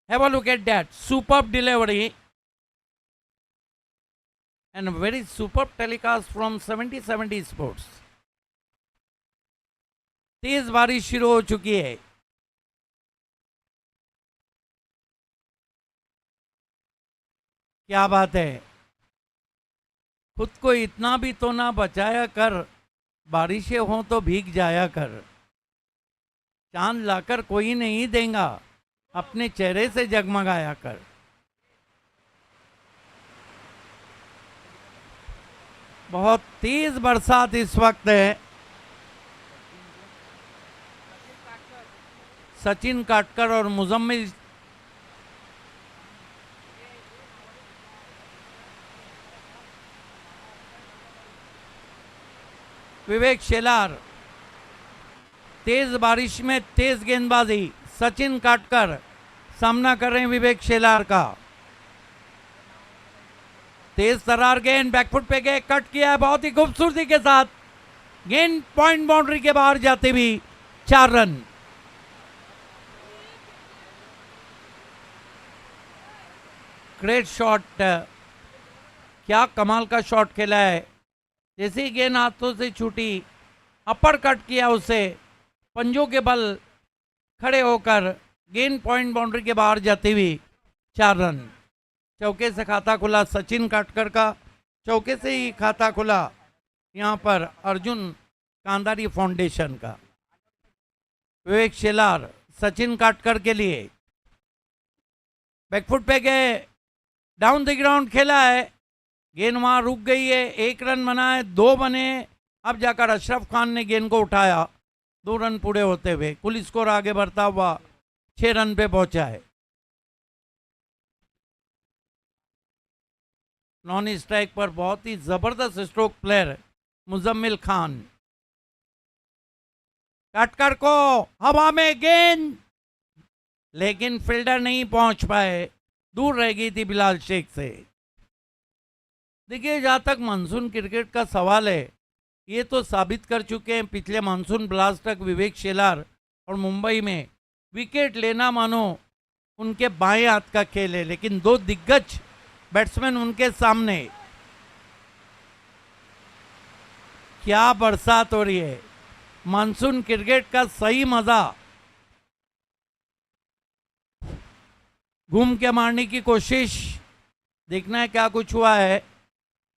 Have a look at that. Superb delivery and a very superb telecast from 70/70 Sports. तेज बारिश शुरू हो चुकी है. क्या बात है. खुद को इतना भी तो ना बचाया कर, बारिशें हों तो भीग जाया कर. चांद लाकर कोई नहीं देगा, अपने चेहरे से जगमगाया कर. बहुत तेज बरसात इस वक्त है. सचिन काटकर और मुजम्मिल विवेक शेलार. तेज बारिश में तेज गेंदबाजी. सचिन काटकर सामना कर रहे हैं विवेक शेलार का. तेज तरार गेंद बैकफुट पे गए, कट किया है बहुत ही खूबसूरती के साथ. गेंद पॉइंट बाउंड्री के बाहर जाते भी 4 रन. Great shot. क्या कमाल का शॉट खेला है. जैसे ही गेंद हाथों से छूटी, अपर कट किया उसे, पंजों के बल खड़े होकर गेंद पॉइंट बाउंड्री के बाहर जाती हुई 4 रन. चौके से खाता खुला सचिन काटकर का. चौके से ही खाता खुला यहाँ पर अर्जुन कांदारी फाउंडेशन का. विवेक शेलार सचिन काटकर के लिए बैकफुट पे गए, डाउन द ग्राउंड खेला है. गेंद वहां रुक गई है. 1 रन बना है, 2 बने. अब जाकर अशरफ खान ने गेंद को उठाया. 2 रन पूरे होते हुए कुल स्कोर आगे बढ़ता हुआ 6 रन पे पहुंचा है. नॉन स्ट्राइक पर बहुत ही जबरदस्त स्ट्रोक प्लेयर मुजम्मिल खान. काटकर को हवा में गेंद, लेकिन फील्डर नहीं पहुंच पाए. दूर रह गई थी बिलाल शेख से. देखिए, जहाँ तक मानसून क्रिकेट का सवाल है, ये तो साबित कर चुके हैं पिछले मानसून ब्लास्ट तक विवेक शेलार. और मुंबई में विकेट लेना मानो उनके बाएं हाथ का खेल है, लेकिन 2 दिग्गज बैट्समैन उनके सामने. क्या बरसात हो रही है. मानसून क्रिकेट का सही मजा. घूम के मारने की कोशिश. देखना है क्या कुछ हुआ है.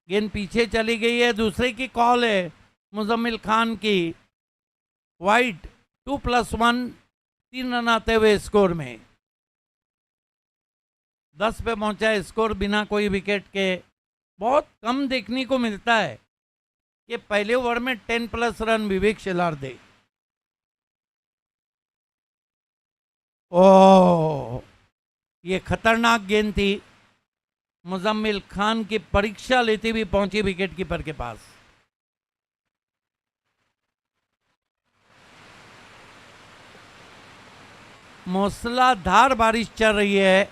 गेंद पीछे चली गई है. दूसरे की कॉल है मुजम्मिल खान की. वाइड 2+1, 3 रन आते हुए स्कोर में 10 पे पहुंचा है स्कोर बिना कोई विकेट के. बहुत कम देखने को मिलता है कि पहले ओवर में 10+ रन विवेक शेलार दे. ओह, ये खतरनाक गेंद थी. मुजम्मिल खान की परीक्षा लेती हुई पहुंची विकेट कीपर के पास. मूसलाधार बारिश चल रही है.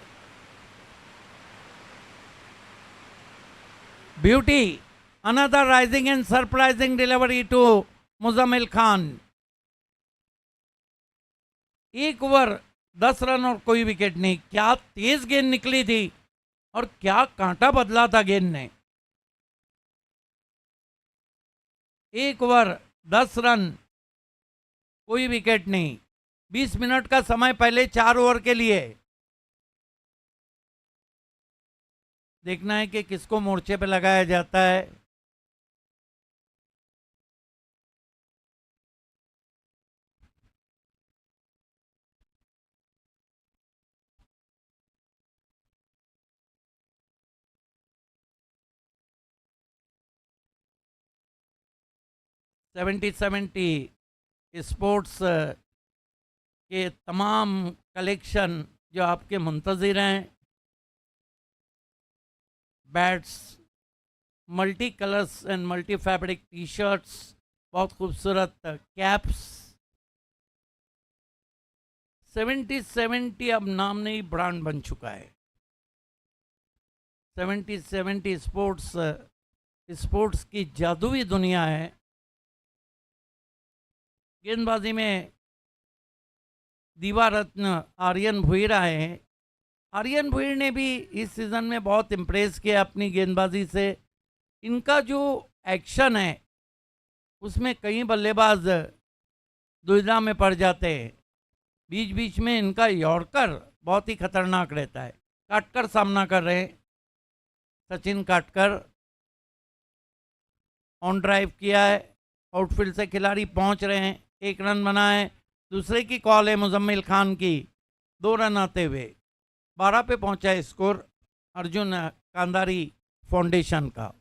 Beauty. Another rising and surprising delivery to Muzammil Khan. 1 over 10 run और कोई विकेट नहीं. क्या तेज गेंद निकली थी और क्या कांटा बदला था गेंद ने. 1 ओवर 10 रन, कोई विकेट नहीं. 20 मिनट का समय पहले 4 ओवर के लिए. देखना है कि किसको मोर्चे पे लगाया जाता है. सेवेंटी स्पोर्ट्स के तमाम कलेक्शन जो आपके मुंतज़िर हैं. Bats, multi colours end multi fabric T shirts, बहुत खूबसूरत कैप्स. 70/70 अब नाम नहीं, ब्रांड बन चुका है. 70/70 स्पोर्ट्स की जादुई दुनिया है. गेंदबाजी में दीवा रत्न आर्यन भुईरा हैं. आर्यन भुईर ने भी इस सीज़न में बहुत इम्प्रेस किया अपनी गेंदबाजी से। इनका जो एक्शन है उसमें कई बल्लेबाज दुविधा में पड़ जाते हैं। बीच बीच में इनका यॉर्कर बहुत ही खतरनाक रहता है। काटकर सामना कर रहे हैं सचिन काटकर। ऑन ड्राइव किया है, आउटफील्ड से खिलाड़ी पहुंच रहे हैं, 1 रन बना है। दूसरे की कॉल है मुजम्मिल खान की, 2 रन आते हुए 12 पे पहुंचा है स्कोर अर्जुन कांदारी फाउंडेशन का।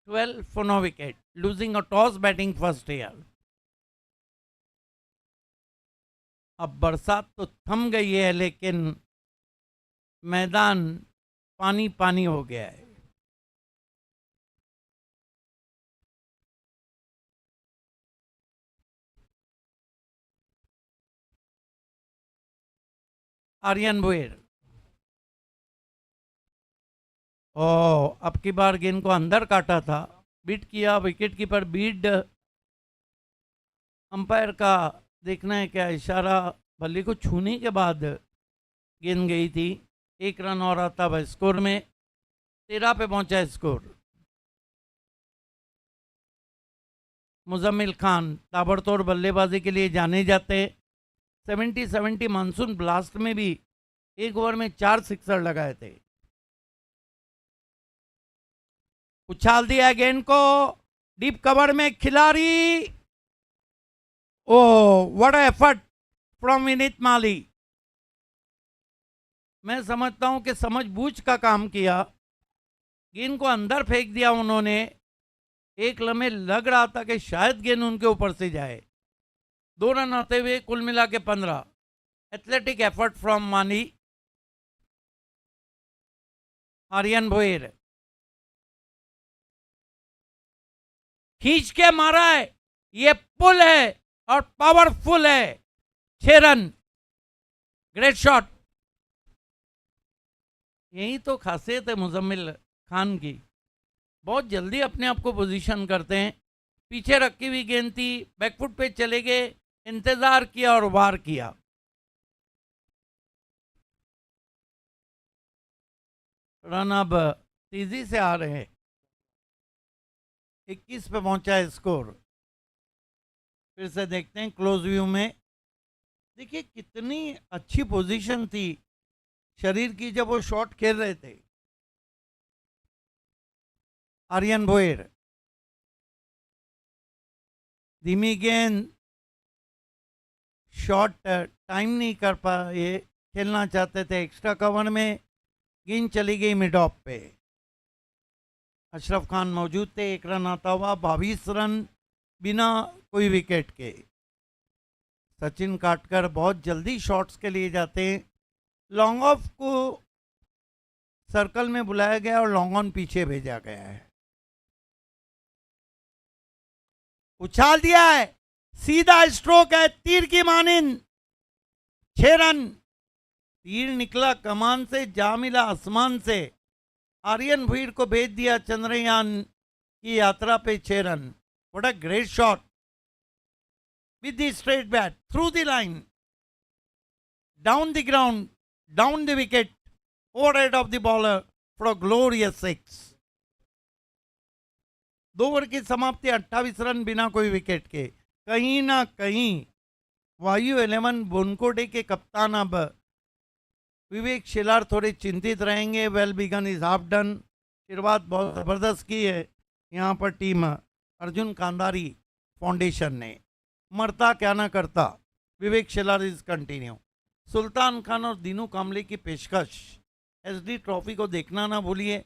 12 for no wicket, losing a toss batting first here। अब बरसात तो थम गई है लेकिन मैदान पानी पानी हो गया है। आर्यन भुईर, ओ अब की बार गेंद को अंदर काटा था, बीट किया। विकेट कीपर बीट, अंपायर का देखना है क्या इशारा। बल्ले को छूने के बाद गेंद गई थी। 1 रन और आता है स्कोर में, 13 पे पहुंचा स्कोर। मुजम्मिल खान ताबड़तोड़ बल्लेबाजी के लिए जाने जाते। 70 मानसून ब्लास्ट में भी 1 ओवर में 4 सिक्सर लगाए थे। उछाल दिया गेंद को डीप कवर में खिलाड़ी। Oh what effort from Vineet Mali. मैं समझता हूं कि समझबूझ का काम किया। गेंद को अंदर फेंक दिया उन्होंने। एक लम्हे लग रहा था कि शायद गेंद उनके ऊपर से जाए। 2 रन आते हुए कुल मिला के 15। एथलेटिक एफर्ट फ्रॉम मानी। आर्यन भुईर खींच के मारा है, ये पुल है और पावरफुल है। 6 रन, ग्रेट शॉट। यही तो खासियत है मुजम्मिल खान की, बहुत जल्दी अपने आप को पोजीशन करते हैं। पीछे रखी हुई गेंद थी, बैकफुट पे चले गए, इंतजार किया और वार किया। रन अब तेजी से आ रहे हैं। 21 पे पहुंचा है स्कोर। फिर से देखते हैं क्लोज व्यू में। देखिए कितनी अच्छी पोजीशन थी शरीर की जब वो शॉट खेल रहे थे। आर्यन भुईर, धीमी गेंद, शॉट टाइम नहीं कर पाए, खेलना चाहते थे एक्स्ट्रा कवर में। गेंद चली गई मिड ऑफ पे। अशरफ खान मौजूद थे। 1 रन आता हुआ, 22 रन बिना कोई विकेट के। सचिन काटकर बहुत जल्दी शॉट्स के लिए जाते हैं। लॉन्ग ऑफ को सर्कल में बुलाया गया और लॉन्ग ऑन पीछे भेजा गया है। उछाल दिया है, सीधा स्ट्रोक है तीर की मानिंद। 6 रन। तीर निकला कमान से, जा मिला आसमान से। आर्यन भुईर को भेज दिया चंद्रयान की यात्रा पे। 6 run. What a great shot with the straight bat through the line, down the ground, down the wicket, overhead of the bowler for a glorious 6। 2 over की समाप्ति, 28 रन बिना कोई विकेट के। कहीं ना कहीं वायु 11 बोनकोटे के कप्तान अब विवेक शेलार थोड़े चिंतित रहेंगे। Well begun is half done. शुरुआत बहुत ज़बरदस्त की है यहाँ पर टीम अर्जुन कांदारी फाउंडेशन ने। मरता क्या ना करता, विवेक शेलार इज कंटिन्यू। सुल्तान खान और दीनू कामले की पेशकश। एसडी ट्रॉफी को देखना ना भूलिए।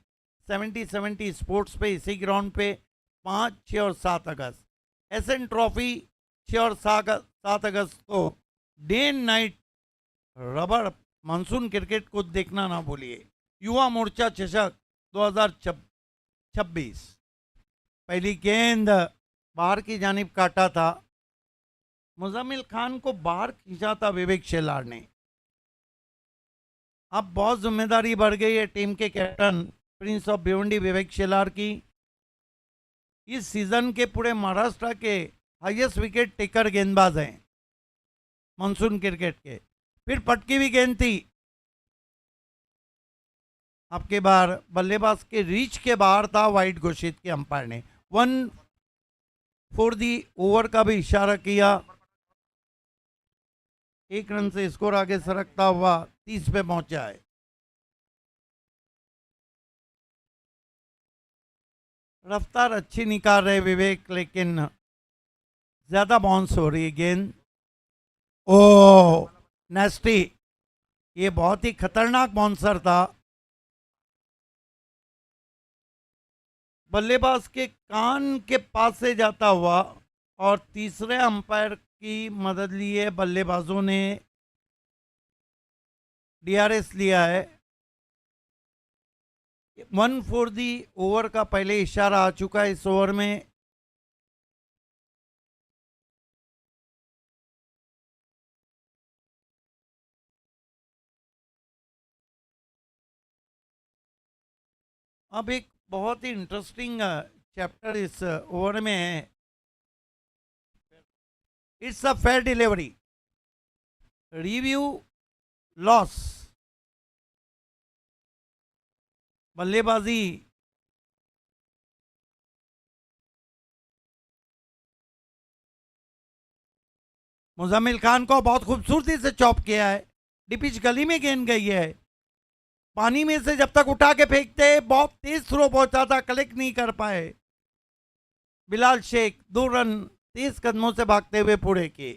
70 स्पोर्ट्स पे, इसी ग्राउंड पे 5, 6 और 7 अगस्त। एसएन ट्रॉफी 6 और 7 अगस्त को day end Knight rubber monsoon cricket को देखना ना भूलिए। युवा मोर्चा चषक 2026। पहली गेंद बाहर की जानिब काटा था। मुजम्मिल खान को बाहर खींचा था विवेक शेलार ने। अब बहुत जिम्मेदारी बढ़ गई है टीम के captain prince of Bhiwandi Vivek Shelar की। इस सीजन के पूरे महाराष्ट्र के हाईएस्ट विकेट टेकर गेंदबाज हैं मानसून क्रिकेट के। फिर पटकी हुई गेंद थी, आपके बार बल्लेबाज के रीच के बाहर था, वाइड घोषित किया अंपायर ने। 1 फॉर दी ओवर का भी इशारा किया। 1 रन से स्कोर आगे सरकता हुआ 30 पे पहुंचा है। रफ्तार अच्छी निकाल रहे विवेक, लेकिन ज्यादा बाउंस हो रही है गेंद। ओ नेस्टी, ये बहुत ही खतरनाक बाउंसर था। बल्लेबाज के कान के पास से जाता हुआ, और तीसरे अंपायर की मदद ली है बल्लेबाजों ने, डीआरएस लिया है। 1 फॉर दी ओवर का पहले इशारा आ चुका है इस ओवर में। अब एक बहुत ही इंटरेस्टिंग चैप्टर इस ओवर में है। It's a fair delivery, review loss. बल्लेबाजी मुजम्मिल खान को बहुत खूबसूरती से चॉप किया है। डिपिच गली में गेंद गई है। पानी में से जब तक उठा के फेंकते बहुत तेज थ्रो पहुंचा था, कलेक्ट नहीं कर पाए। बिलाल शेख 2 रन तेज कदमों से भागते हुए पूरे किए।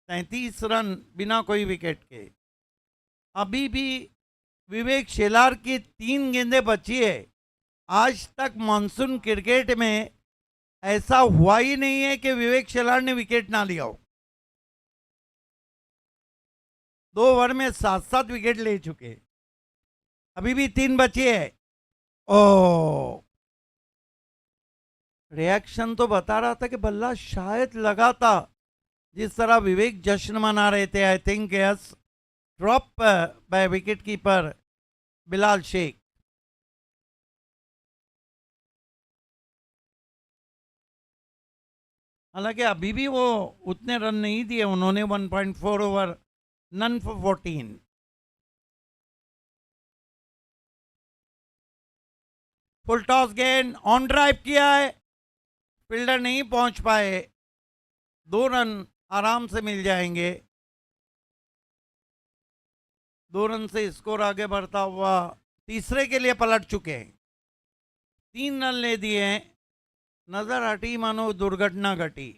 33 रन बिना कोई विकेट के। अभी भी विवेक शेलार की 3 गेंदें बची है। आज तक मानसून क्रिकेट में ऐसा हुआ ही नहीं है कि विवेक शेलार ने विकेट ना लिया हो। 2 ओवर में 7-7 विकेट ले चुके। अभी भी 3 बचे हैं। ओ रिएक्शन तो बता रहा था कि बल्ला शायद लगा था। जिस तरह विवेक जश्न मना रहे थे, I think yes, drop by wicket keeper Bilal Shaikh. हालांकि अभी भी वो उतने रन नहीं दिए उन्होंने। 1.4 over, none for 14। Full toss गेंद ऑन ड्राइव किया है, फील्डर नहीं पहुंच पाए। 2 रन आराम से मिल जाएंगे। 2 रन से स्कोर आगे बढ़ता हुआ तीसरे के लिए पलट चुके हैं। 3 रन ले दिए हैं। नजर हटी मानो दुर्घटना घटी।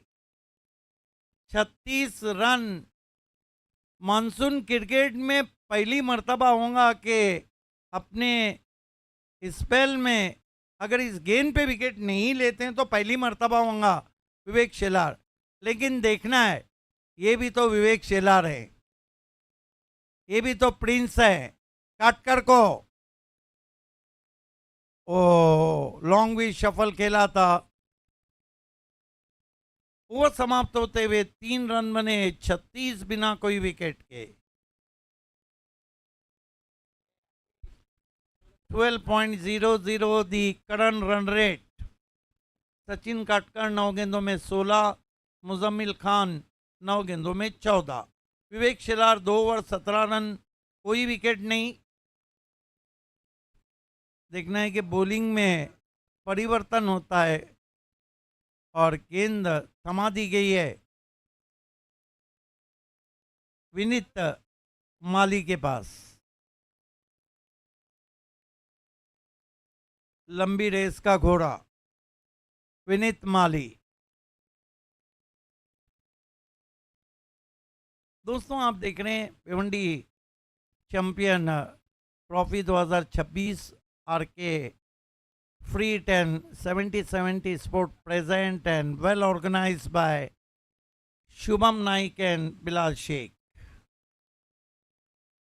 36 रन मानसून क्रिकेट में पहली मर्तबा होगा कि अपने स्पेल में अगर इस गेंद पे विकेट नहीं लेते हैं तो पहली मर्तबा होगा विवेक शेलार। लेकिन देखना है, ये भी तो विवेक शेलार है, ये भी तो प्रिंस है। काटकर को ओ लॉन्ग भी शफल खेला था। ओवर समाप्त होते हुए 3 रन बने, 36 बिना कोई विकेट के। 12.00 दी current run rate. Sachin Katkar 9 गेंदों में 16, मुजम्मिल खान 9 गेंदों में 14। विवेक शेलार 2 ओवर 17 रन, कोई विकेट नहीं। देखना है कि बॉलिंग में परिवर्तन होता है और गेंद थमा दी गई है विनीत माली के पास। लंबी रेस का घोड़ा विनीत माली। दोस्तों आप देख रहे हैं Bhiwandi champion trophy 2026 RK free 10 70-70 sport present and well organised by Shubham Naik and Bilal Shaikh.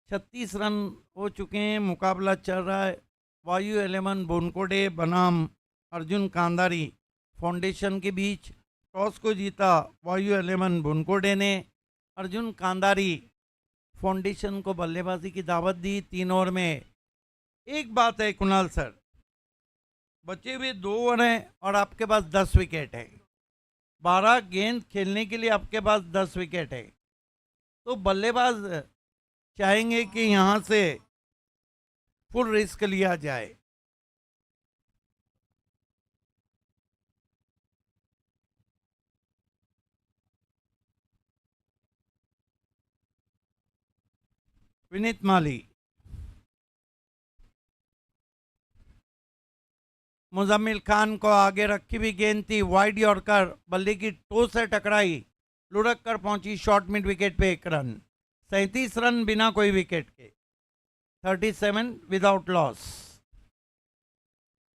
36 run हो चुके हैं। मुकाबला चल रहा है वायु 11 बोनकोडे बनाम अर्जुन कांदारी फाउंडेशन के बीच। टॉस को जीता वायु 11 बोनकोडे ने। अर्जुन कांदारी फाउंडेशन को बल्लेबाजी की दावत दी 3 ओवर में। एक बात है कुणाल सर, बचे हुए 2 ओवर हैं और आपके पास 10 विकेट है। 12 गेंद खेलने के लिए आपके पास 10 विकेट है। तो बल्लेबाज चाहेंगे कि यहाँ से फुल रिस्क लिया जाए। विनीत माली, मुजम्मिल खान को आगे रखी हुई गेंद थी, वाइड यॉर्कर, बल्ले की टो से टकराई, लुढ़क कर पहुंची शॉर्ट मिड विकेट पे 1 रन। 37 रन बिना कोई विकेट के, 37 विदाउट लॉस।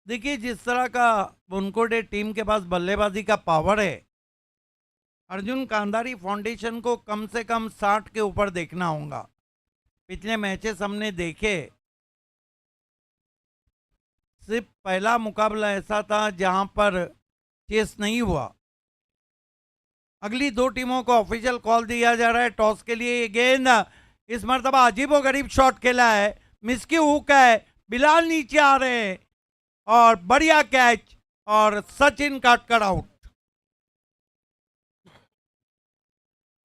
देखिए जिस तरह का बुनकोडे टीम के पास बल्लेबाजी का पावर है, अर्जुन कांधारी फाउंडेशन को कम से कम 60 के ऊपर देखना होगा। पिछले मैचेस हमने देखे, सिर्फ पहला मुकाबला ऐसा था जहां पर चेस नहीं हुआ। अगली 2 टीमों को ऑफिशियल कॉल दिया जा रहा है टॉस के लिए। ये गेंद इस मरतबा अजीबोगरीब शॉट खेला है, मिसकी हुक है, बिलाल नीचे आ रहे हैं और बढ़िया कैच और सचिन काटकर आउट।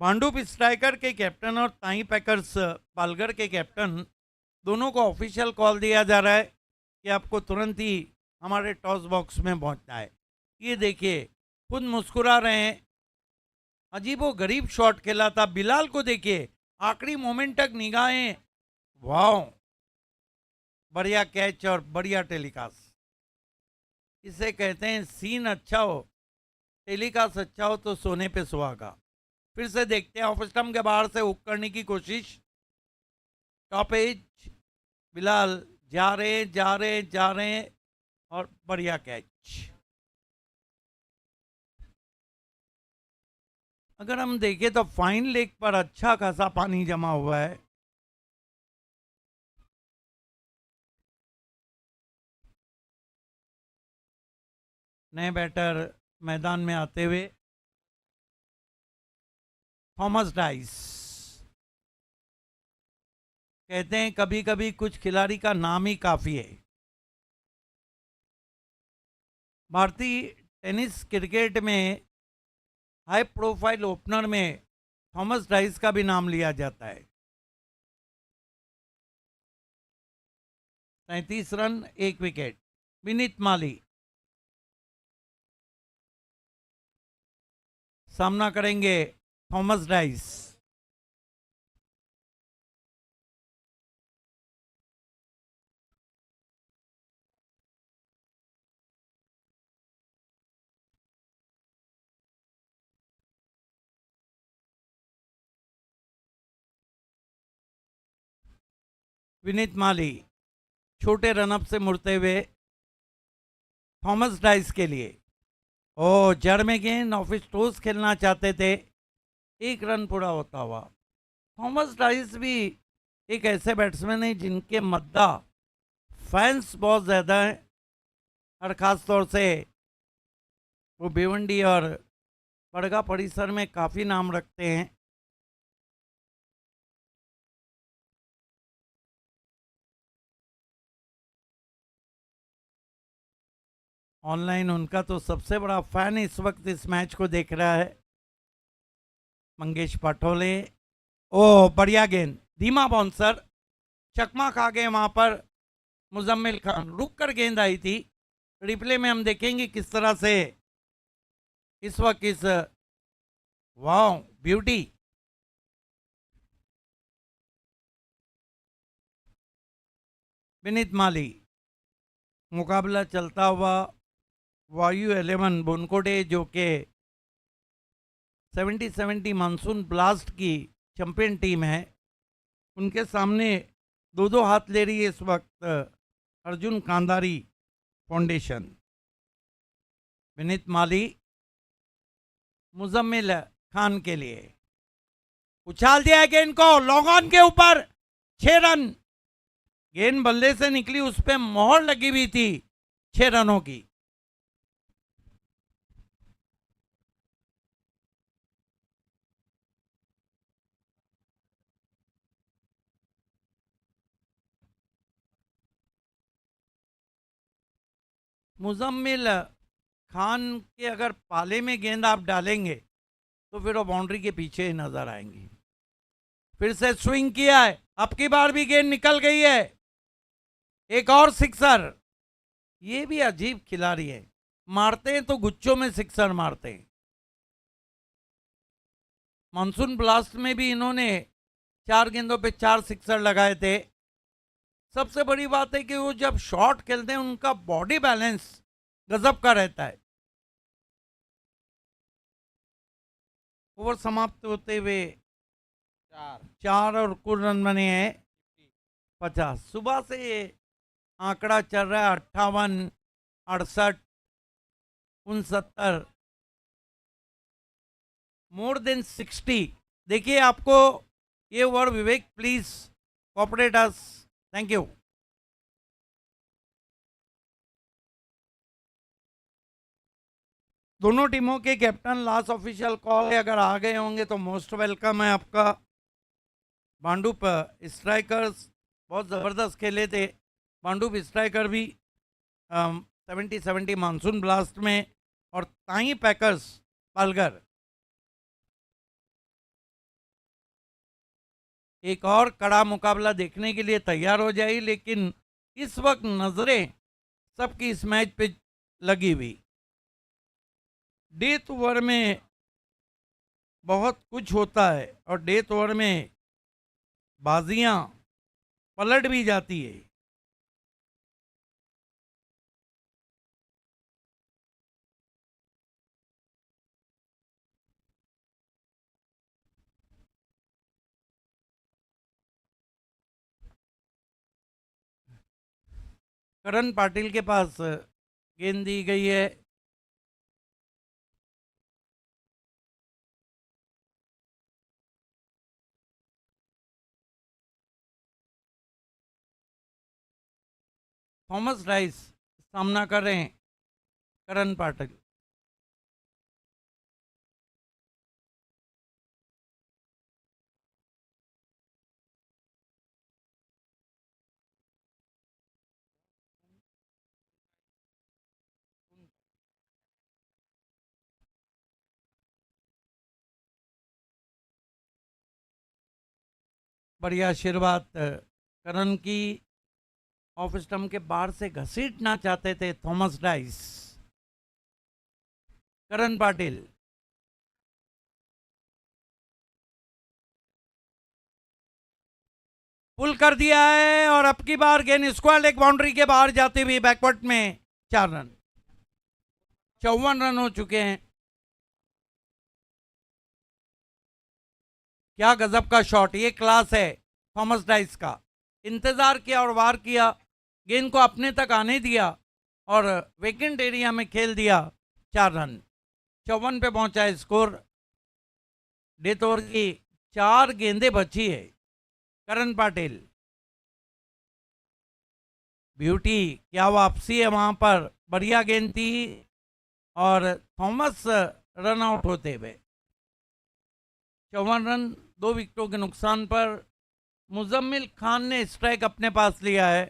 भांडुप स्ट्राइकर के कैप्टन और ताई पैकर्स पालघर के कैप्टन दोनों को ऑफिशियल कॉल दिया जा रहा है कि आपको तुरंत ही हमारे टॉस बॉक्स में पहुंचना है। ये देखिए खुद मुस्कुरा रहे हैं, अजीबो गरीब शॉट खेला था। बिलाल को देखिए आखिरी मोमेंट तक निगाहें, वाह बढ़िया कैच और बढ़िया टेलीकास्ट। इसे कहते हैं सीन अच्छा हो, टेलीकास्ट अच्छा हो तो सोने पे सुहागा। फिर से देखते हैं, ऑफ स्टंप के बाहर से हुक करने की कोशिश, टॉप एज, बिलाल जा रहे और बढ़िया कैच। अगर हम देखें तो फाइन लेग पर अच्छा खासा पानी जमा हुआ है। नए बैटर मैदान में आते हुए थॉमस डाइस। कहते हैं कभी कभी कुछ खिलाड़ी का नाम ही काफी है। भारतीय टेनिस क्रिकेट में हाई प्रोफाइल ओपनर में थॉमस डाइस का भी नाम लिया जाता है। 37 रन 1 विकेट। विनीत माली सामना करेंगे थॉमस डाइस। विनीत माली छोटे रनअप से मुड़ते हुए थॉमस डाइस के लिए। ओ जड़ में गेंद, ऑफिस टोस खेलना चाहते थे, 1 रन पूरा होता हुआ। थॉमस डाइस भी एक ऐसे बैट्समैन है जिनके मद्दा फैंस बहुत ज़्यादा हैं, और ख़ास तौर से वो भिवंडी और पड़गा परिसर में काफ़ी नाम रखते हैं। ऑनलाइन उनका तो सबसे बड़ा फैन इस वक्त इस मैच को देख रहा है, मंगेश पाठोले। ओ बढ़िया गेंद, धीमा बाउंसर, चकमा खा गए वहां पर मुजम्मिल खान। रुक कर गेंद आई थी। रिप्ले में हम देखेंगे किस तरह से इस वक्त इस वाह ब्यूटी। विनीत माली, मुकाबला चलता हुआ वायु 11 बुनकोडे जो के 70 मानसून ब्लास्ट की चैंपियन टीम है, उनके सामने 2 हाथ ले रही है इस वक्त अर्जुन कांधारी फाउंडेशन। विनीत माली मुजम्मिल खान के लिए उछाल दिया गेंद को लॉन्ग ऑन के ऊपर, 6 रन। गेंद बल्ले से निकली, उस पर मोहर लगी हुई थी 6 रनों की। मुजम्मिल खान के अगर पाले में गेंद आप डालेंगे तो फिर वो बाउंड्री के पीछे ही नजर आएंगी। फिर से स्विंग किया है, अब की बार भी गेंद निकल गई है। एक और सिक्सर। ये भी अजीब खिलाड़ी है, मारते हैं तो गुच्छों में सिक्सर मारते हैं। मानसून ब्लास्ट में भी इन्होंने 4 गेंदों पे 4 सिक्सर लगाए थे। सबसे बड़ी बात है कि वो जब शॉट खेलते हैं उनका बॉडी बैलेंस गजब का रहता है। ओवर समाप्त होते हुए 4 और कुल रन बने हैं 50। सुबह से ये आंकड़ा चल रहा है 58, 68, 69, मोर देन 60। देखिए आपको ये over, Vivek please cooperate us, thank you. दोनों टीमों के कैप्टन लास्ट ऑफिशियल कॉल है, अगर आ गए होंगे तो मोस्ट वेलकम है आपका। भांडुप स्ट्राइकर्स बहुत ज़बरदस्त खेले थे। भांडुप स्ट्राइकर भी 70-70 मानसून ब्लास्ट में, और ताई पैकर्स पालघर। एक और कड़ा मुकाबला देखने के लिए तैयार हो जाए, लेकिन इस वक्त नजरें सबकी इस मैच पे लगी हुई। डेथ ओवर में बहुत कुछ होता है, और डेथ ओवर में बाजियां पलट भी जाती है। करण पाटिल के पास गेंद दी गई है। थॉमस राइस सामना कर रहे हैं करण पाटिल। बढ़िया आशीर्वाद करण की। ऑफ स्टंप के बाहर से घसीटना चाहते थे थॉमस राइस। करण पाटिल पुल कर दिया है, और अब की बार गेंद स्क्वायर लेग बाउंड्री के बाहर जाते हुए बैकवर्ड में 4 रन। 54 रन हो चुके हैं। क्या गजब का शॉट, ये क्लास है थॉमस राइस का। इंतजार किया और वार किया, गेंद को अपने तक आने दिया और वेकेंट एरिया में खेल दिया। 4 रन, 54 पे पहुंचा है स्कोर। डेथ ओवर की 4 गेंदें बची है। करण पाटिल, ब्यूटी, क्या वापसी है वहां पर, बढ़िया गेंद थी, और थॉमस रन आउट होते हुए 54 रन 2 विकेटों के नुकसान पर। मुजम्मिल खान ने स्ट्राइक अपने पास लिया है।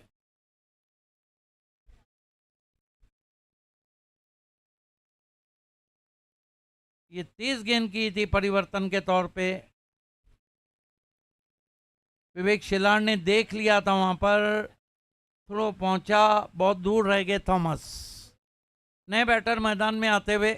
ये 30 गेंद की थी परिवर्तन के तौर पे। विवेक शिलार ने देख लिया था वहां पर, थ्रो पहुंचा, बहुत दूर रह गए थॉमस। नए बैटर मैदान में आते हुए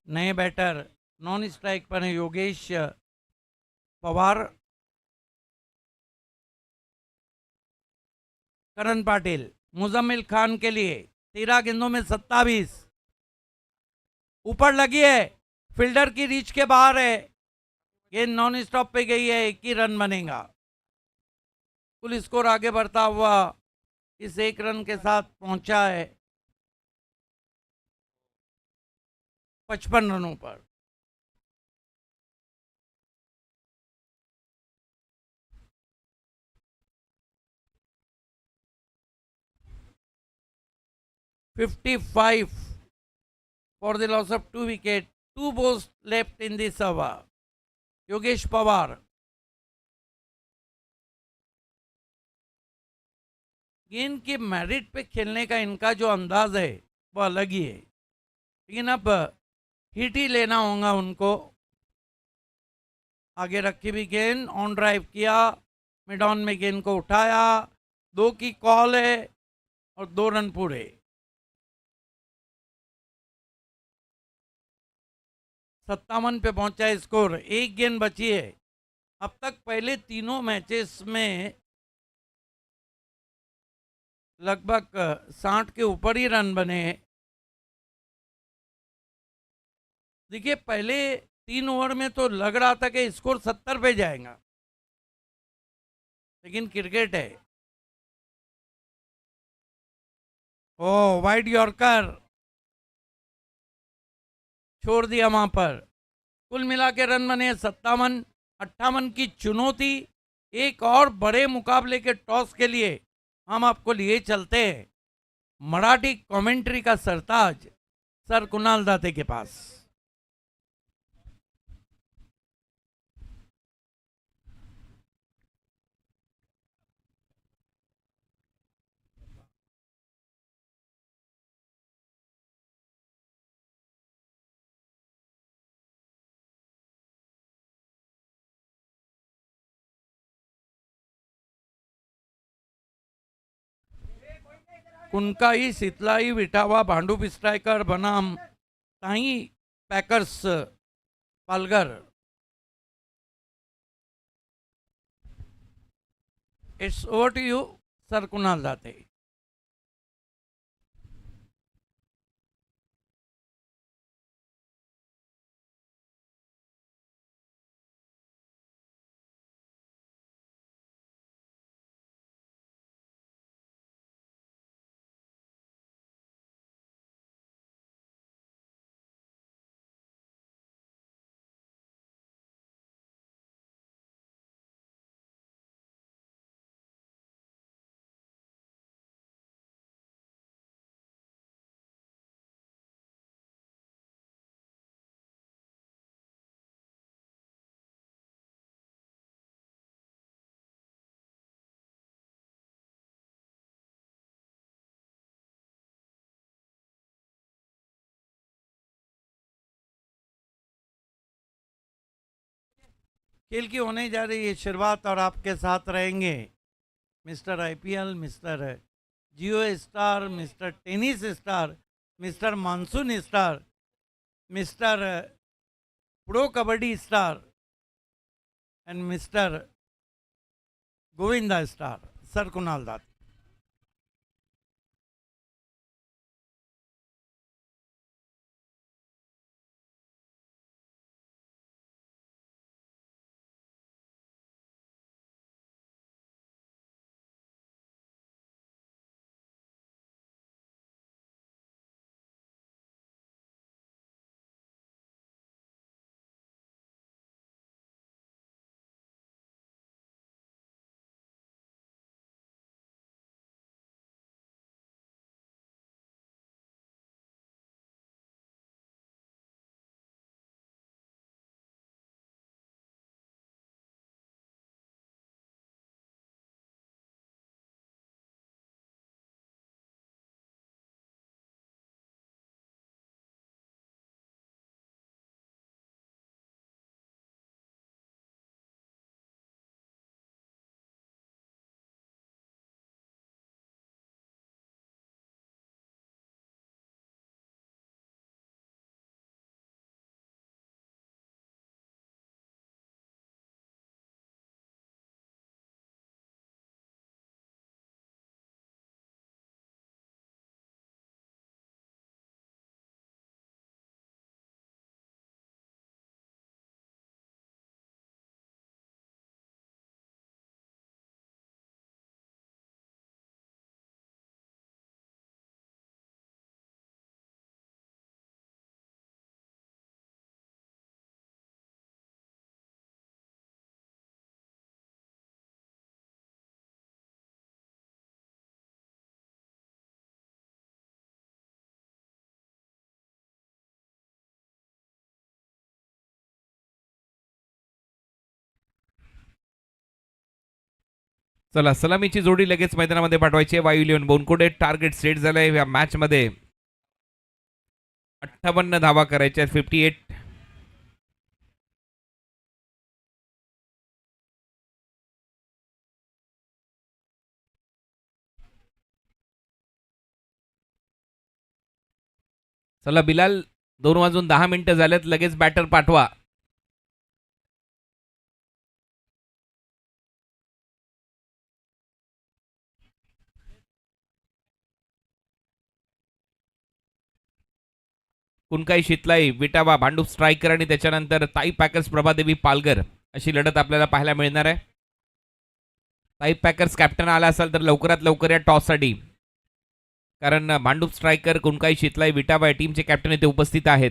नए बैटर नॉन स्ट्राइक पर है योगेश पवार। करण पाटिल मुजम्मिल खान के लिए 13 गेंदों में 27, ऊपर लगी है, फील्डर की रीच के बाहर है, गेंद नॉन स्टॉप पे गई है, 1 ही रन बनेगा। कुल स्कोर आगे बढ़ता हुआ इस 1 रन के साथ पहुंचा है 55 रनों पर। 55 for the loss of 2 wickets. 2 balls left in this over. Yogesh Pawar. गेंद के मेरिट पे खेलने का इनका जो अंदाज है वो अलग ही है, लेकिन अब हिट ही लेना होगा उनको। आगे रखी भी गेंद, ऑन ड्राइव किया, मिड ऑन में गेंद को उठाया, 2 की कॉल है और 2 रन पूरे। 57 पे पहुंचा है स्कोर, 1 गेंद बची है। अब तक पहले तीनों मैचेस में लगभग 60 के ऊपर ही रन बने। देखिए पहले 3 ओवर में तो लग रहा था कि स्कोर 70 पे जाएगा, लेकिन क्रिकेट है। ओ वाइड यॉर्कर छोड़ दिया वहां पर। कुल मिला के रन बने 57। 58 की चुनौती, एक और बड़े मुकाबले के टॉस के लिए हम आपको लिए चलते हैं मराठी कमेंट्री का सरताज सर कुणाल दाते के पास। कुणकाई सितलाई विठावा भांडूप स्ट्रायकर बनाम Tai packers Palghar. It's over to you sir Kunal Date. खेल की होने जा रही है शुरुआत और आपके साथ रहेंगे mister IPL, mister Jio star, mister tennis star, mister monsoon star, mister pro kabaddi star end mister Govinda star sir Kunal Date. चला सलामीची जोडी लगेच मैदानामध्ये पाठवायची आहे. वायू इलेव्हन बोनकुडे टार्गेट सेट झालंय या मॅच मध्ये 58 धावा करायच्या आहेत. 58. चला बिलाल 2:10 झालेत. लगेच बॅटर पाठवा. कुणकाई शितलाई विटाबा भांडूप स्ट्रायकर आणि त्याच्यानंतर ताई पॅकर्स प्रभादेवी पालघर अशी लढत आपल्याला पाहायला मिळणार आहे. ताई पॅकर्स कॅप्टन आला असाल तर लवकरात लवकर या टॉससाठी, कारण भांडूप स्ट्रायकर कुणकाई शितलाई विटाबा या टीमचे कॅप्टन इथे उपस्थित आहेत.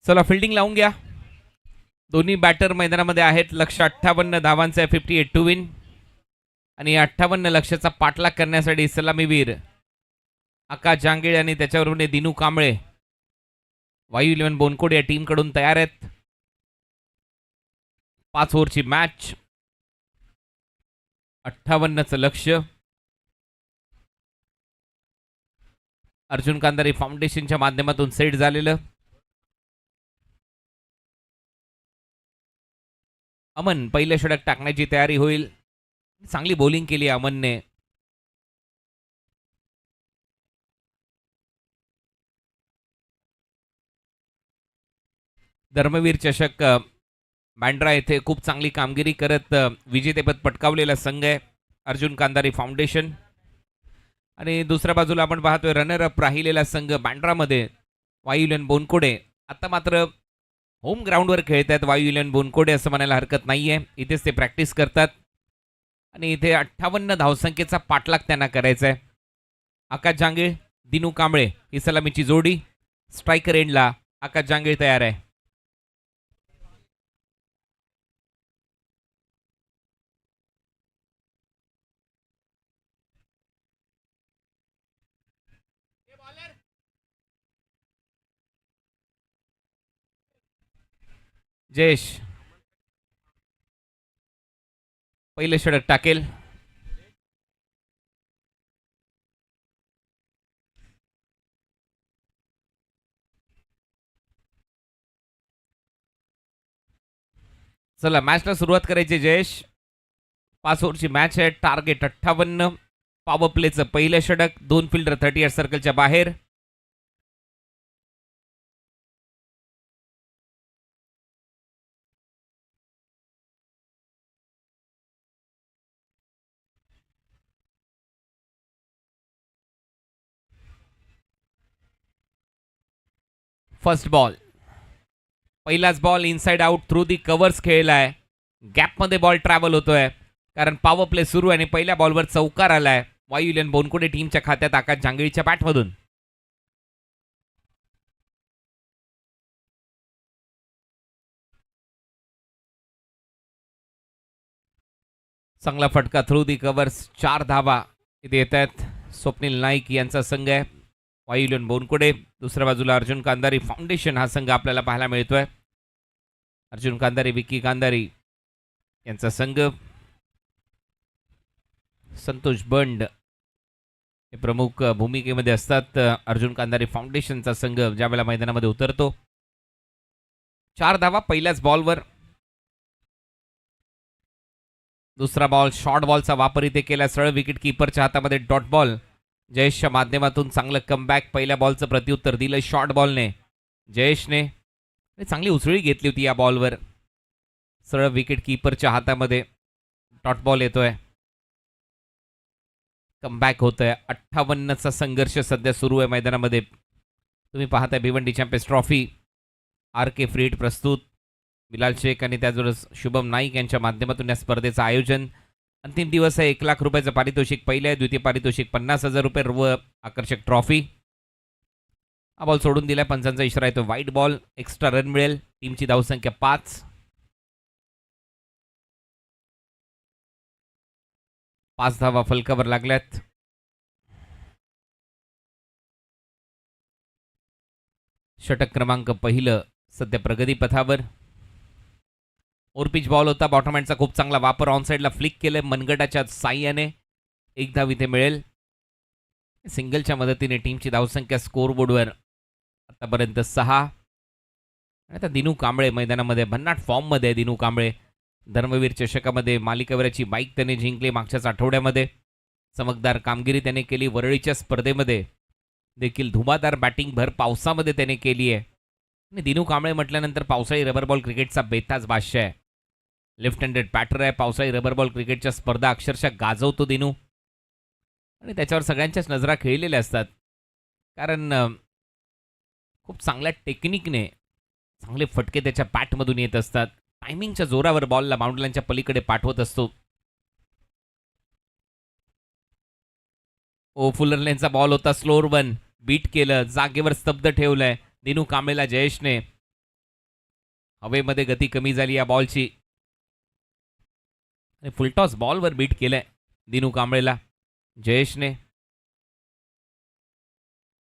चला फिल्डिंग लावून घ्या. दोन्ही बॅटर मैदानामध्ये आहेत. लक्ष 58 धावांचं आहे. 58 टू विन. आणि 58 लक्षाचा पाठलाग करण्यासाठी सलामीवीर आकाश जांगेळे आणि त्याच्याबरोबर दिनू कांबळे वायू इलेव्हन बोनकोड या टीमकडून तयार आहेत. 5 ओव्हरची मॅच. 58चं लक्ष. अर्जुन कांदारी फाउंडेशनच्या माध्यमातून सेट झालेलं. अमन पहिले षटक टाकण्याची तयारी होईल. चांगली बॉलिंग केली अमनने. धर्मवीर चषक बँड्रा येथे खूप चांगली कामगिरी करत विजेतेपद पटकावलेला संघ आहे अर्जुन कांदारी फाउंडेशन. आणि दुसऱ्या बाजूला आपण पाहतोय रनर अप राहिलेला संघ बँड्रामध्ये वायू इलेव्हन बोनकोडे. आता मात्र होम ग्राउंडवर खेळत आहेत वायू इलेव्हन बोनकोडे असं म्हणायला हरकत नाहीये. इथेच ते प्रॅक्टिस करतात आणि इथे 58 धावसंख्येचा पाठलाग त्यांना करायचा आहे. आकाश जांगीळ दिनू कांबळे ही सलामीची जोडी. स्ट्रायकर एंडला आकाश जांगीळ तयार आहे. जयेश पहिले षटक टाकेल. चला मॅचला सुरुवात करायची जयेश. 5 ओव्हरची मॅच आहे. टार्गेट 58. पॉवर प्लेचं पहिलं षटक. 2 फिल्डर 30 यार्ड सर्कलच्या बाहेर. First ball. पहिलाच ball inside out through the covers खेळलाय. गॅपमध्ये बॉल ट्रॅव्हल होतोय कारण पॉवर प्ले सुरू आहे आणि पहिल्या बॉलवर चौकार आलाय वायू इलेव्हन बोनकोडे टीमच्या खात्यात आकाश जांगळीच्या बॅटमधून. चांगला फटका थ्रू दी कव्हर्स. 4 धावा इथे येत आहेत. स्वप्नील नाईक यांचा संघ आहे वायू इलेव्हन बोनकोडे. दुसऱ्या बाजूला अर्जुन कांदारी फाउंडेशन हा संघ आपल्याला पाहायला मिळतोय. अर्जुन कांदारी विक्की कांदारी यांचा संघ. संतोष बंड हे प्रमुख भूमिकेमध्ये असतात. अर्जुन कांदारे फाउंडेशनचा संघ ज्यावेळेला मैदानामध्ये उतरतो. 4 धावा पहिल्याच बॉलवर. दुसरा बॉल शॉर्ट बॉलचा वापर इथे केला. सरळ विकेट कीपरच्या हातामध्ये डॉट बॉल. जयेशच्या माध्यमातून चांगलं कमबॅक. पहिल्या बॉलचं प्रत्युत्तर दिलं शॉर्ट बॉलने जयेशने. चांगली उसळी घेतली होती या बॉलवर. सरळ विकेट कीपरच्या हातामध्ये डॉट बॉल येतोय. कमबॅक होतोय. 58चा संघर्ष सध्या सुरू आहे मैदानामध्ये. तुम्ही पाहताय भिवंडी चॅम्पियन्स ट्रॉफी. आर के फ्रीड प्रस्तुत. बिलाल शेख आणि त्याचबरोबर शुभम नाईक यांच्या माध्यमातून या स्पर्धेचं आयोजन. अंतिम दिवस आहे. 1 लाख रुपयाचं पारितोषिक पहिले आहे. द्वितीय पारितोषिक 50,000 रुपये व आकर्षक ट्रॉफी. हा बॉल सोडून दिलाय. पंचांचा इशारा येतो वाईट बॉल. एक्स्ट्रा रन मिळेल. टीमची धावसंख्या 5. 5 धावा फलकावर लागल्यात. षटक क्रमांक पहिलं सध्या प्रगतीपथावर. ओरपिच बॉल होता. बॉटम हँडचा खूप चांगला वापर. ऑन साईडला फ्लिक केलंय मनगटाच्या साह्याने. 1 धाव इथे मिळेल. सिंगलच्या मदतीने टीमची धावसंख्या स्कोअरबोर्डवर आतापर्यंत 6. आता दिनू कांबळे मैदानामध्ये भन्नाट फॉर्ममध्ये आहे. दिनू कांबळे धर्मवीर चषकामध्ये मालिकावीराची बाईक त्याने जिंकली मागच्याच आठवड्यामध्ये. चमकदार कामगिरी त्याने केली. वरळीच्या स्पर्धेमध्ये देखील धुमादार बॅटिंग भर पावसामध्ये त्याने केली आहे. आणि दिनू कांबळे म्हटल्यानंतर पावसाळी रबर बॉल क्रिकेटचा बेताज बादशाह आहे. लेफ्ट हँडेड बॅटर आहे. पावसाळी रबर बॉल क्रिकेटच्या स्पर्धा अक्षरशः गाजवतो दिनू. आणि त्याच्यावर सगळ्यांच्याच नजरा खेळलेल्या असतात. कारण खूप चांगल्या टेक्निकने चांगले फटके त्याच्या बॅटमधून येत असतात. टायमिंगच्या जोरावर बॉलला बाउंड्रीलाईनच्या पलीकडे पाठवत असतो. फुलरलेनचा बॉल होता. स्लोअर वन बीट केलं. जागेवर स्तब्ध ठेवलंय दिनू कांबळेला जयेशने. हवेमध्ये गती कमी झाली या बॉलची. आणि फुलटॉस बॉलवर बीट केलंय दिनू कांबळेला जयेशने.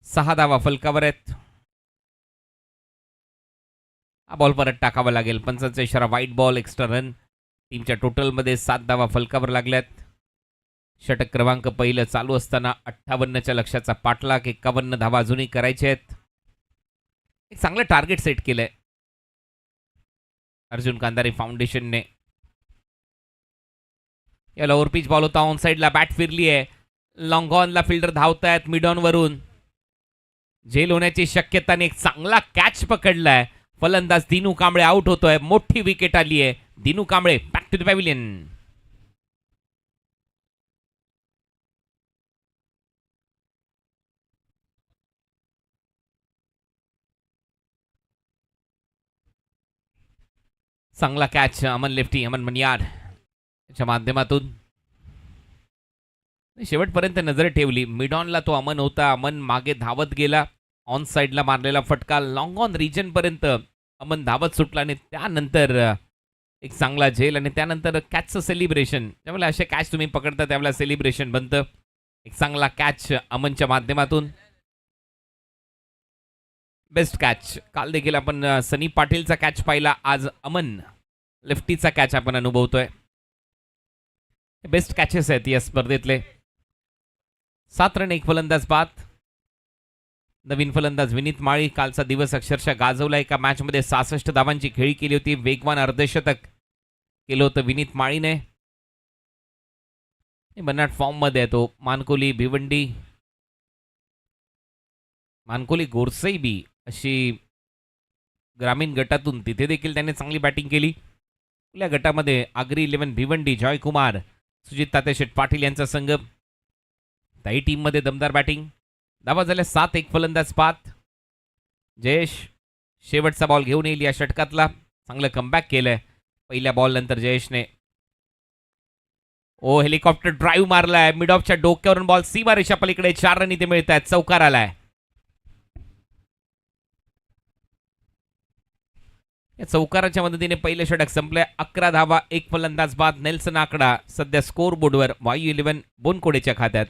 6 धावा फलकावर आहेत. हा बॉल परत टाकावा लागेल. पंचांचा इशारा वाईट बॉल. Extra run. टीमच्या टोटलमध्ये 7 धावा फलकावर लागल्यात. षटक क्रमांक पहिलं चालू असताना 58च्या लक्ष्याचा पाठलाग. 51 धावा अजूनही करायचे आहेत. एक चांगलं टार्गेट सेट केलंय अर्जुन कांदारे फाउंडेशनने. याला ओव्हरपिच बॉल होता. ऑन साईडला बॅट फिरली आहे. लॉंग ऑनला फिल्डर धावतायत मिड ऑन वरून. झेल होण्याची शक्यताने एक चांगला कॅच पकडलाय. फलंदाज दिनू कांबळे आउट होतोय. मोठी विकेट आली आहे. Dinu Kamble back to the pavilion. चांगला कॅच अमन लेफ्टी अमन मनियार याच्या माध्यमातून. शेवटपर्यंत नजर ठेवली. मिड ऑनला तो अमन होता. अमन मागे धावत गेला. ऑन साईडला मारलेला फटका लॉंग ऑन रिजन पर्यंत अमन धावत सुटला. आणि त्यानंतर एक चांगला झेल आणि त्यानंतर कॅचचं सेलिब्रेशन. त्यामुळे असे कॅच तुम्ही पकडता त्यावेळेला सेलिब्रेशन बनतं. एक चांगला कॅच अमनच्या माध्यमातून. Best catch. काल देखील आपण सनी पाटीलचा कॅच पाहिला. आज अमन लेफ्टीचा कॅच आपण अनुभवतोय. बेस्ट कॅचेस आहेत या स्पर्धेतले. 7 रन 1 फलंदाज बाद. नवीन फलंदाज विनीत माळी. कालचा दिवस अक्षरशः गाजवला. एका मॅचमध्ये 66 धावांची खेळी केली होती. वेगवान अर्धशतक केलं होतं विनीत माळीने. बनाट फॉर्म मध्ये आहे तो. मानकोली भिवंडी मानकोली गोरसई बी अशी ग्रामीण गटातून तिथे देखील त्याने चांगली बॅटिंग केली. आपल्या गटामध्ये आगरी 11 भिवंडी जॉयकुमार सुजित तात्याशेठ पाटील यांचा संघ. त्याही टीममध्ये दमदार बॅटिंग. धावा झाल्या 7 1 फलंदाज बाद. जयेश शेवटचा बॉल घेऊन येईल या षटकातला. चांगलं कमबॅक केलंय पहिल्या बॉल नंतर जयेशने. हेलिकॉप्टर ड्राईव्ह मारलाय. मिड ऑफच्या डोक्यावरून बॉल सीमा रेषा पलीकडे. 4 रन इथे मिळत आहेत. चौकार आलाय. या चौकाराच्या मदतीने पहिले षटक संपले. 11 धावा 1 फलंदाज बाद. नेल्सन आकडा सध्या स्कोर बोर्डवर वायू 11 बोनकोडेच्या खात्यात.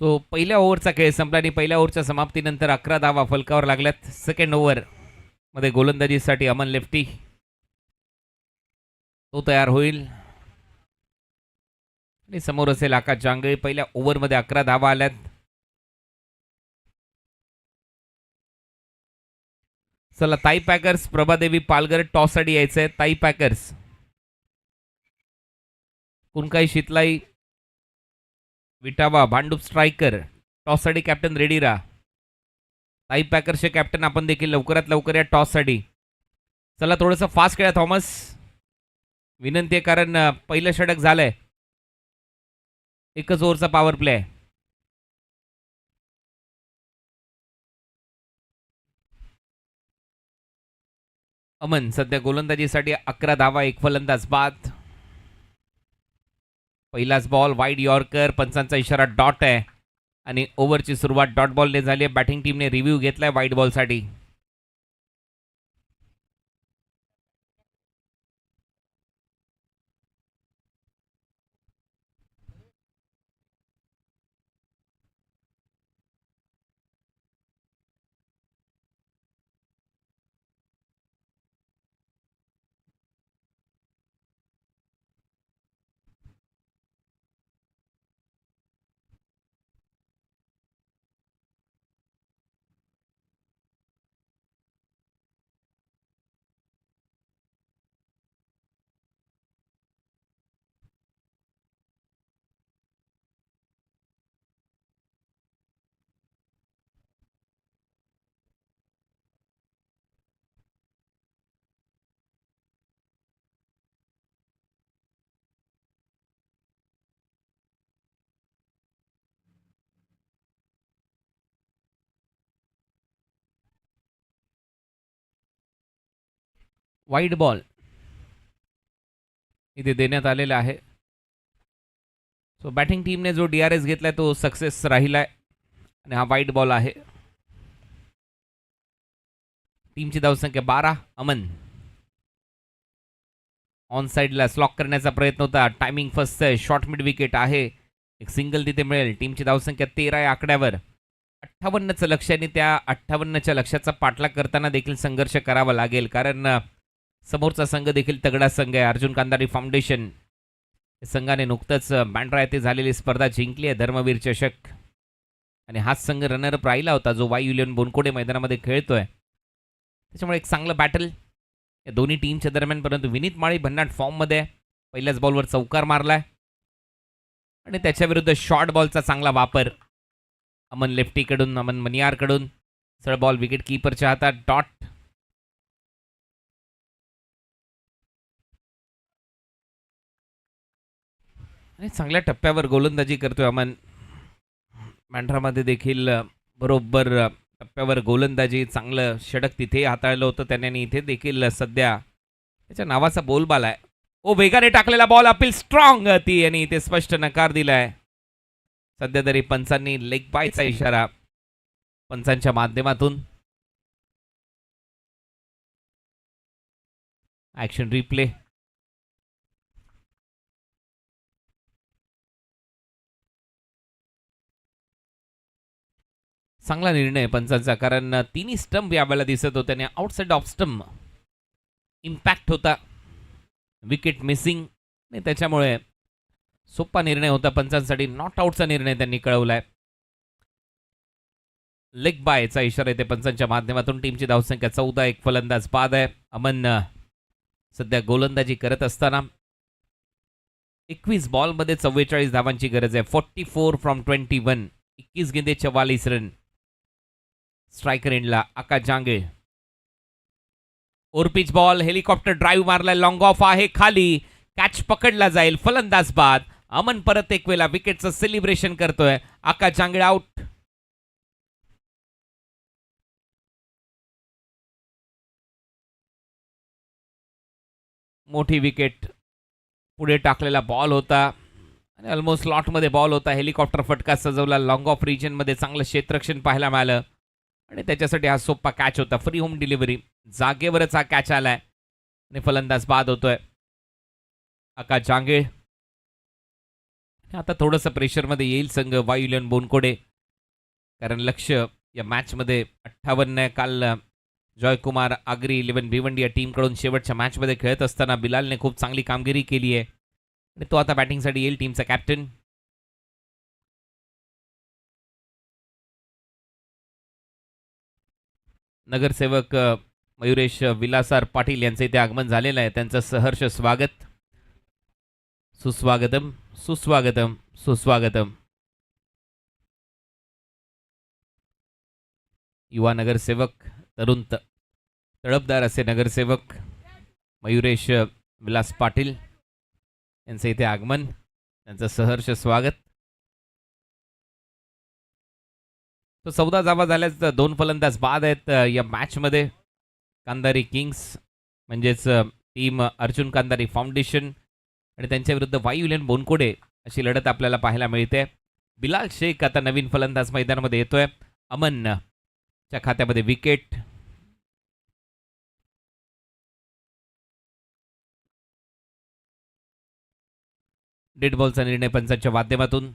सो पहिल्या ओव्हरचा खेळ संपला आणि पहिल्या ओव्हरच्या समाप्तीनंतर 11 धावा फलकावर लागल्यात. सेकंड ओव्हर मध्ये गोलंदाजीसाठी अमन लेफ्टी तो तयार होईल आणि समोर असेल आकाश जांगळे. पहिल्या ओव्हरमध्ये 11 धावा आल्यात. चला ताई पॅकर्स प्रभादेवी पालघर टॉससाठी यायचं आहे. ताई पॅकर्स कुणकाई शितलाई विटावा भांडूप स्ट्रायकर टॉससाठी कॅप्टन रेडी राहा. ताई पॅकर्सचे कॅप्टन आपण देखील लवकरात लवकर या टॉससाठी. चला थोडंसं फास्ट खेळा थॉमस, विनंती आहे, कारण पहिलं षटक झालंय. एकच ओव्हरचा पॉवर प्ले आहे. अमन सध्या गोलंदाजीसाठी 11 धावा, एक फलंदाज बाद. पहिलाच बॉल वाईड यॉर्कर, पंचांचा इशारा डॉट आहे आणि ओव्हरची सुरुवात डॉट बॉलने झाली आहे. बॅटिंग टीमने रिव्ह्यू घेतलाय वाईड बॉलसाठी. वाईड बॉल इथे देण्यात आलेला आहे. सो बॅटिंग टीमने जो DRS घेतलाय तो सक्सेस राहिलाय आणि हा वाईड बॉल आहे. टीमची धावसंख्या 12. अमन ऑन साईडला स्लॉक करण्याचा प्रयत्न होता. टायमिंग फर्स्ट आहे, शॉर्ट मिड विकेट आहे, एक सिंगल तिथे मिळेल. टीमची धावसंख्या 13 आहे आकड्यावर. 58चं लक्ष आणि त्या 58च्या लक्ष्याचा पाठलाग करताना देखील संघर्ष करावा लागेल, कारण समोरचा संघ देखील तगडा संघ आहे. अर्जुन कांदारी फाउंडेशन संघाने नुकतंच बँड्रा येथे झालेली स्पर्धा जिंकली आहे, धर्मवीर चषक, आणि हाच संघ रनरअप राहिला होता जो वाय युलियन बोनकोडे मैदानामध्ये खेळतोय. त्याच्यामुळे एक चांगलं बॅटल या दोन्ही टीमच्या दरम्यान. परंतु विनीत माळी भन्नाट फॉर्ममध्ये आहे. पहिल्याच बॉलवर चौकार मारलाय आणि त्याच्याविरुद्ध शॉर्ट बॉलचा चांगला वापर अमन लेफ्टीकडून, अमन मनियारकडून. सरळ बॉल विकेट कीपरच्या हातात, डॉट. आणि चांगल्या टप्प्यावर गोलंदाजी करतोय अमन. बँड्रामध्ये देखील बरोबर टप्प्यावर गोलंदाजी, चांगलं षटक तिथे हाताळलं होतं त्याने आणि इथे देखील सध्या त्याच्या नावाचा बोलबाला आहे. ओ वेगाने टाकलेला बॉल, अपील स्ट्रॉंग ती, आणि इथे स्पष्ट नकार दिलाय. सध्या तरी पंचांनी लेग बायचा इशारा पंचांच्या माध्यमातून. Action replay. चांगला निर्णय पंचांचा, कारण तिन्ही स्टंप यावेळेला दिसत होते आणि आउटसाइड ऑफ स्टंप इम्पॅक्ट होता, विकेट मिसिंग, आणि त्याच्यामुळे सोपा निर्णय होता पंचांसाठी. नॉट आउटचा निर्णय त्यांनी कळवलाय. लेग बायचा इशारा येते पंचांच्या माध्यमातून. टीमची धावसंख्या 14, एक फलंदाज बाद आहे. अमन सध्या गोलंदाजी करत असताना 21 बॉलमध्ये 44 धावांची गरज आहे. 44 फ्रॉम 21, 21 गेंदे 44 रन. स्ट्रायकर एंडला Akash Jange. Overpitch ball, helicopter drive मारलाय, लॉंग ऑफ आहे खाली, कॅच पकडला जाईल, फलंदाज बाद. अमन परत एक वेळा विकेटचं सेलिब्रेशन करतोय. आकाश जांगे आउट. मोठी विकेट, पुढे टाकलेला बॉल होता आणि ऑलमोस्ट स्लॉटमध्ये बॉल होता. हेलिकॉप्टर फटका सजवला, लॉंग ऑफ रिजनमध्ये चांगलं क्षेत्ररक्षण पाहायला मिळालं आणि त्याच्यासाठी हा सोपा कॅच होता. फ्री होम डिलिव्हरी, जागेवरच हा कॅच आलाय आणि फलंदाज बाद होतोय. आकाश जांगे. आता थोडंसं प्रेशरमध्ये येईल संघ वायुलन बोनकोडे, कारण लक्ष या मॅचमध्ये 58 आहे. काल जॉयकुमार आगरी 11 भिवंडी या टीमकडून शेवटच्या मॅचमध्ये खेळत असताना बिलालने खूप चांगली कामगिरी केली आहे आणि तो आता बॅटिंगसाठी येईल, टीमचा कॅप्टन. नगरसेवक मयुरेश विलासार पाटील यांचे इथे आगमन झालेलं आहे. त्यांचं सहर्ष स्वागत. सुस्वागतम सुस्वागतम सुस्वागतम. युवा नगरसेवक, तरुण तळपदार असे नगरसेवक मयुरेश विलास पाटील यांचे इथे आगमन, त्यांचं सहर्ष स्वागत. तो 14 धावा झाल्यास 2 फलंदाज बाद आहेत या मॅचमध्ये. कांदारी किंग्स म्हणजेच टीम अर्जुन कांदारी फाउंडेशन आणि त्यांच्या विरुद्ध वायुलन बोनकोडे अशी लढत आपल्याला पाहायला मिळते. बिलाल शेख आता नवीन फलंदाज मैदानामध्ये येतोय. अमनच्या खात्यामध्ये विकेट. डेड बॉलचा निर्णय पंचांच्या माध्यमातून.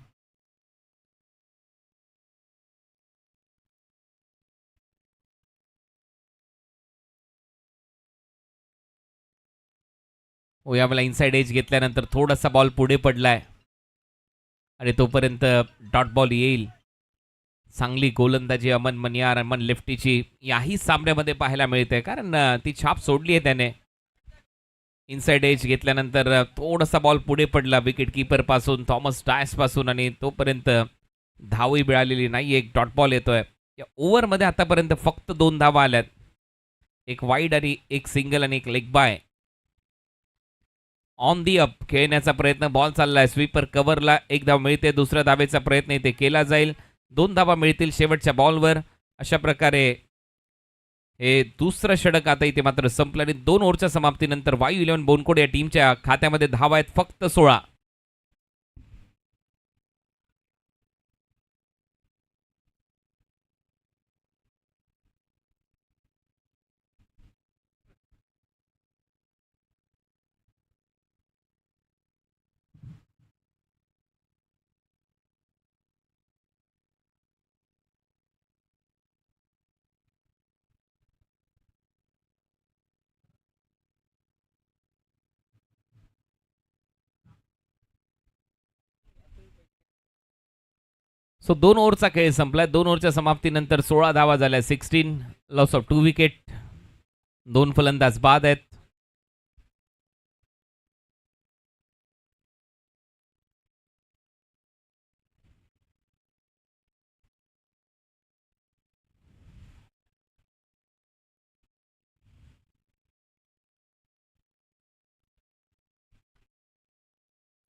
यावेळेला इनसाइड एज घेतल्यानंतर थोडासा बॉल पुढे पडलाय आणि तोपर्यंत डॉट बॉल येईल. चांगली गोलंदाजी अमन मनियार, अमन लेफ्टीची याही सामन्यामध्ये पाहायला मिळते, कारण ती छाप सोडली आहे त्याने. इनसाइड एज घेतल्यानंतर थोडासा बॉल पुढे पडला विकेट कीपर पासून, थॉमस डायस पासून, आणि तोपर्यंत धावही मिळालेली नाही. एक डॉट बॉल येतोय. या ओव्हरमध्ये आतापर्यंत फक्त 2 धावा आल्यात, एक वाईड आणि एक सिंगल आणि एक leg bye. On the up खेळण्याचा प्रयत्न, बॉल चाललाय स्वीपर कव्हरला, 1 धाव मिळते. दुसऱ्या धावेचा प्रयत्न इथे केला जाईल, 2 धावा मिळतील शेवटच्या बॉलवर. अशा प्रकारे हे दुसरं षटक आता इथे मात्र संपलं आणि 2 ओव्हरच्या समाप्तीनंतर वायू 11 बोनकोडे या टीमच्या खात्यामध्ये धावा आहेत फक्त 16. सो 2 ओव्हरचा खेळ संपलाय. 2 ओव्हरच्या समाप्तीनंतर 16 धावा झाल्या, 16 लॉस ऑफ 2 विकेट. 2 फलंदाज बाद आहेत.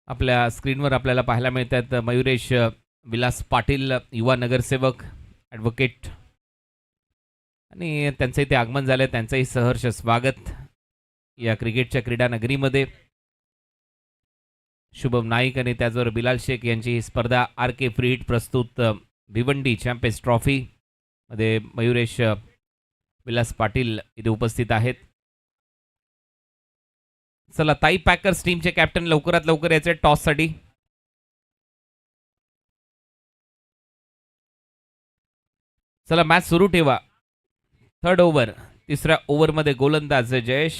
आपल्या स्क्रीनवर आपल्याला पाहायला मिळतात मयुरेश विलास पाटील, युवा नगरसेवक, ॲडव्होकेट, आणि त्यांचं इथे आगमन झालं. त्यांचंही सहर्ष स्वागत या क्रिकेटच्या क्रीडा नगरीमध्ये. शुभम नाईक आणि त्याचबरोबर बिलाल शेख यांची ही स्पर्धा आर के फ्री हिट प्रस्तुत भिवंडी चॅम्पियन्स ट्रॉफी मध्ये मयुरेश विलास पाटील इथे उपस्थित आहेत. चला, ताई पॅकर्स टीमचे कॅप्टन लवकरात लवकर याचे टॉससाठी. चला, मॅच सुरू ठेवा. 3rd ओव्हर, 3ऱ्या ओव्हरमध्ये गोलंदाज जयेश.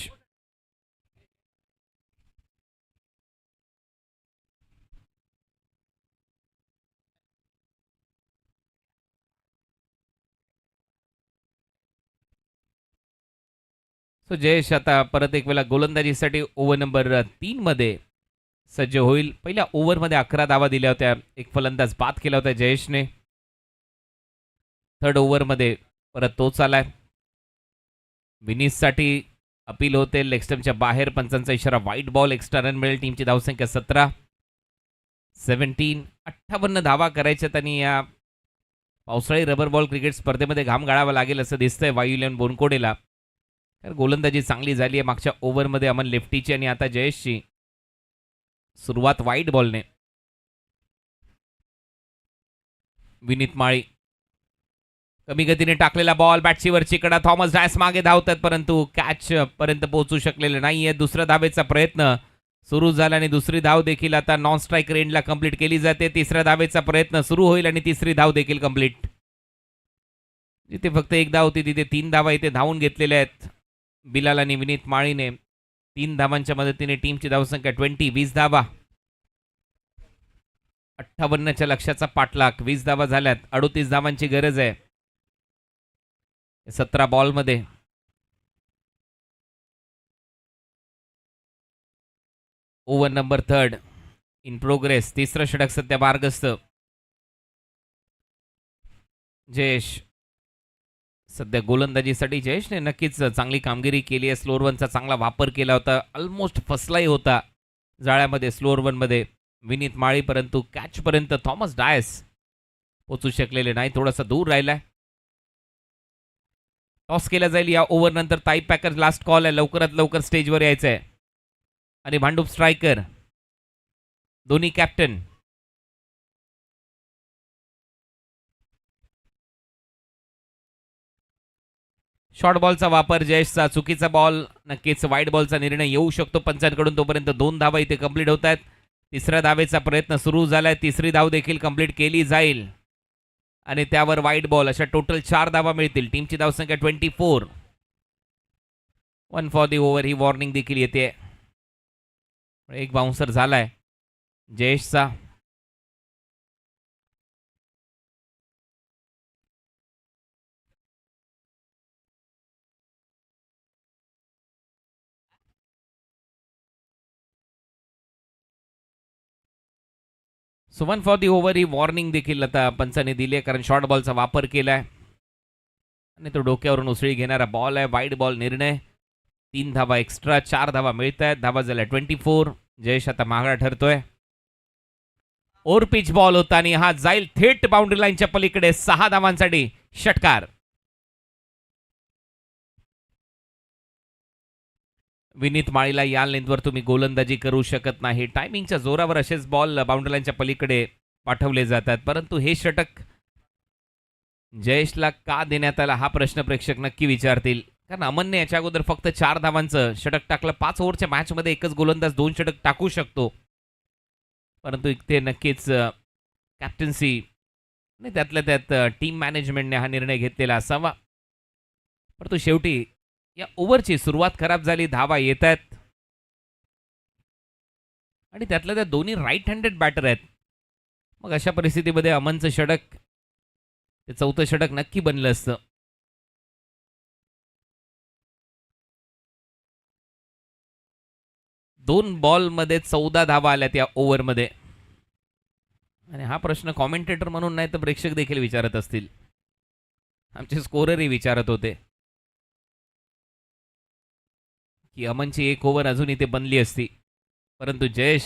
सो जयेश आता परत एक वेळा गोलंदाजीसाठी ओव्हर नंबर 3 मध्ये सज्ज होईल. पहिल्या ओव्हरमध्ये 11 धावा दिल्या होत्या, एक फलंदाज बाद केला होता जयेशने. 3rd ओव्हरमध्ये परत तोच आलाय. विनीससाठी अपील होते, लेग स्टंपच्या बाहेर, पंचांचा इशारा, व्हाईट बॉल, एक्स्ट्रा रन मिळेल. टीमची धावसंख्या 17, 17. 58 धावा करायच्यात आणि या पावसाळी रबर बॉल क्रिकेट स्पर्धेमध्ये घाम गाळावा लागेल असं दिसतंय वायू 11 बोनकोडेला. तर गोलंदाजी चांगली झाली आहे मागच्या ओव्हरमध्ये अमन लेफ्टीची आणि आता जयेशची. सुरुवात वाईट बॉलने. विनीत माळी, कमी गतीने टाकलेला बॉल, बॅटची वरची कडा, थॉमस डायस मागे धावतात परंतु कॅच पर्यंत पोहोचू शकलेले नाहीये. दुसऱ्या धावेचा प्रयत्न सुरू झाला आणि दुसरी धाव देखील आता नॉन स्ट्राईक रेंजला कंप्लीट केली जाते. तिसऱ्या धावेचा प्रयत्न सुरू होईल आणि तिसरी धाव देखील कंप्लीट. जिथे फक्त एक धाव होती तिथे 3 धावा इथे धावून घेतलेल्या आहेत बिलाल आणि विनीत माळीने. 3 धावांच्या मदतीने टीमची धावसंख्या 20 धावा. 58च्या लक्ष्याचा पाठलाग. 20 धावा झाल्यात. 38 धावांची गरज आहे 17 बॉलमध्ये. Over number 3 in progress. तिसरं षटक सध्या मार्गस्थ. जयेश सध्या गोलंदाजीसाठी जयेशने नक्कीच चांगली कामगिरी केली आहे. स्लोअर वनचा चांगला वापर केला होता. ऑलमोस्ट फसलाही होता जाळ्यामध्ये स्लोअर वनमध्ये विनीत माळी, परंतु कॅचपर्यंत थॉमस डायस पोचू शकलेले नाही. थोडासा दूर राहिलाय. टॉस केला जाईल या ओव्हर नंतर. ताई पॅकर लास्ट कॉल आहे. लवकरात लवकर स्टेजवर यायचं आहे. आणि भांडूप स्ट्रायकर दोन्ही कॅप्टन. शॉर्ट बॉलचा वापर जयेशचा. चुकीचा बॉल. नक्कीच वाईट बॉलचा निर्णय येऊ शकतो पंचांकडून. तोपर्यंत 2 धावा इथे कंप्लीट होत आहेत. तिसऱ्या धावेचा प्रयत्न सुरू झालाय. तिसरी धाव देखील कंप्लीट केली जाईल आणि त्यावर वाईट बॉल. अशा टोटल 4 धावा मिळतील. टीमची धावसंख्या 24. 1 फॉर दी ओव्हर ही वॉर्निंग देखील येते. एक बाउन्सर झालाय जयेशचा. सो 1 फॉर दी ओव्हर ही वॉर्निंग देखील आता पंचाने दिली आहे, कारण शॉर्ट बॉलचा वापर केलाय आणि तो डोक्यावरून उसळी घेणारा बॉल आहे. वाईट बॉल निर्णय. 3 धावा एक्स्ट्रा. 4 धावा मिळत आहेत. धावा झाल्या 24. जयेश आता मागळा ठरतोय. ओव्हर पिच बॉल होता आणि हा जाईल थेट बाउंड्री लाईनच्या पलीकडे. 6 धावांसाठी षटकार. विनीत माळीला या लेंथवर तुम्ही गोलंदाजी करू शकत नाही. टायमिंगच्या जोरावर असेच बॉल बाउंड्री लाईनच्या पलीकडे पाठवले जातात, परंतु हे षटक जयेशला का देण्यात आला हा प्रश्न प्रेक्षक नक्की विचारतील. कारण अमनने याच्या अगोदर फक्त 4 धावांचं षटक टाकलं. 5 ओव्हरच्या मॅचमध्ये एकच गोलंदाज 2 षटक टाकू शकतो, परंतु इथे नक्कीच कॅप्टन्सी आणि त्यातल्या त्यात टीम मॅनेजमेंटने हा निर्णय घेतलेला असावा. परंतु शेवटी या ओव्हरची सुरुवात खराब झाली. धावा येत आहेत आणि त्यातल्या त्या दोन्ही राईट हँडेड बॅटर आहेत. मग अशा परिस्थितीमध्ये अमनचं षटक ते 4थं षटक नक्की बनलं असतं. दोन बॉलमध्ये 14 धावा आल्यात या ओव्हरमध्ये. आणि हा प्रश्न कॉमेंटेटर म्हणून नाही तर प्रेक्षक देखील विचारत असतील. आमचे स्कोररही विचारत होते की अमनची एक ओव्हर अजून इथे बनली असती, परंतु जयेश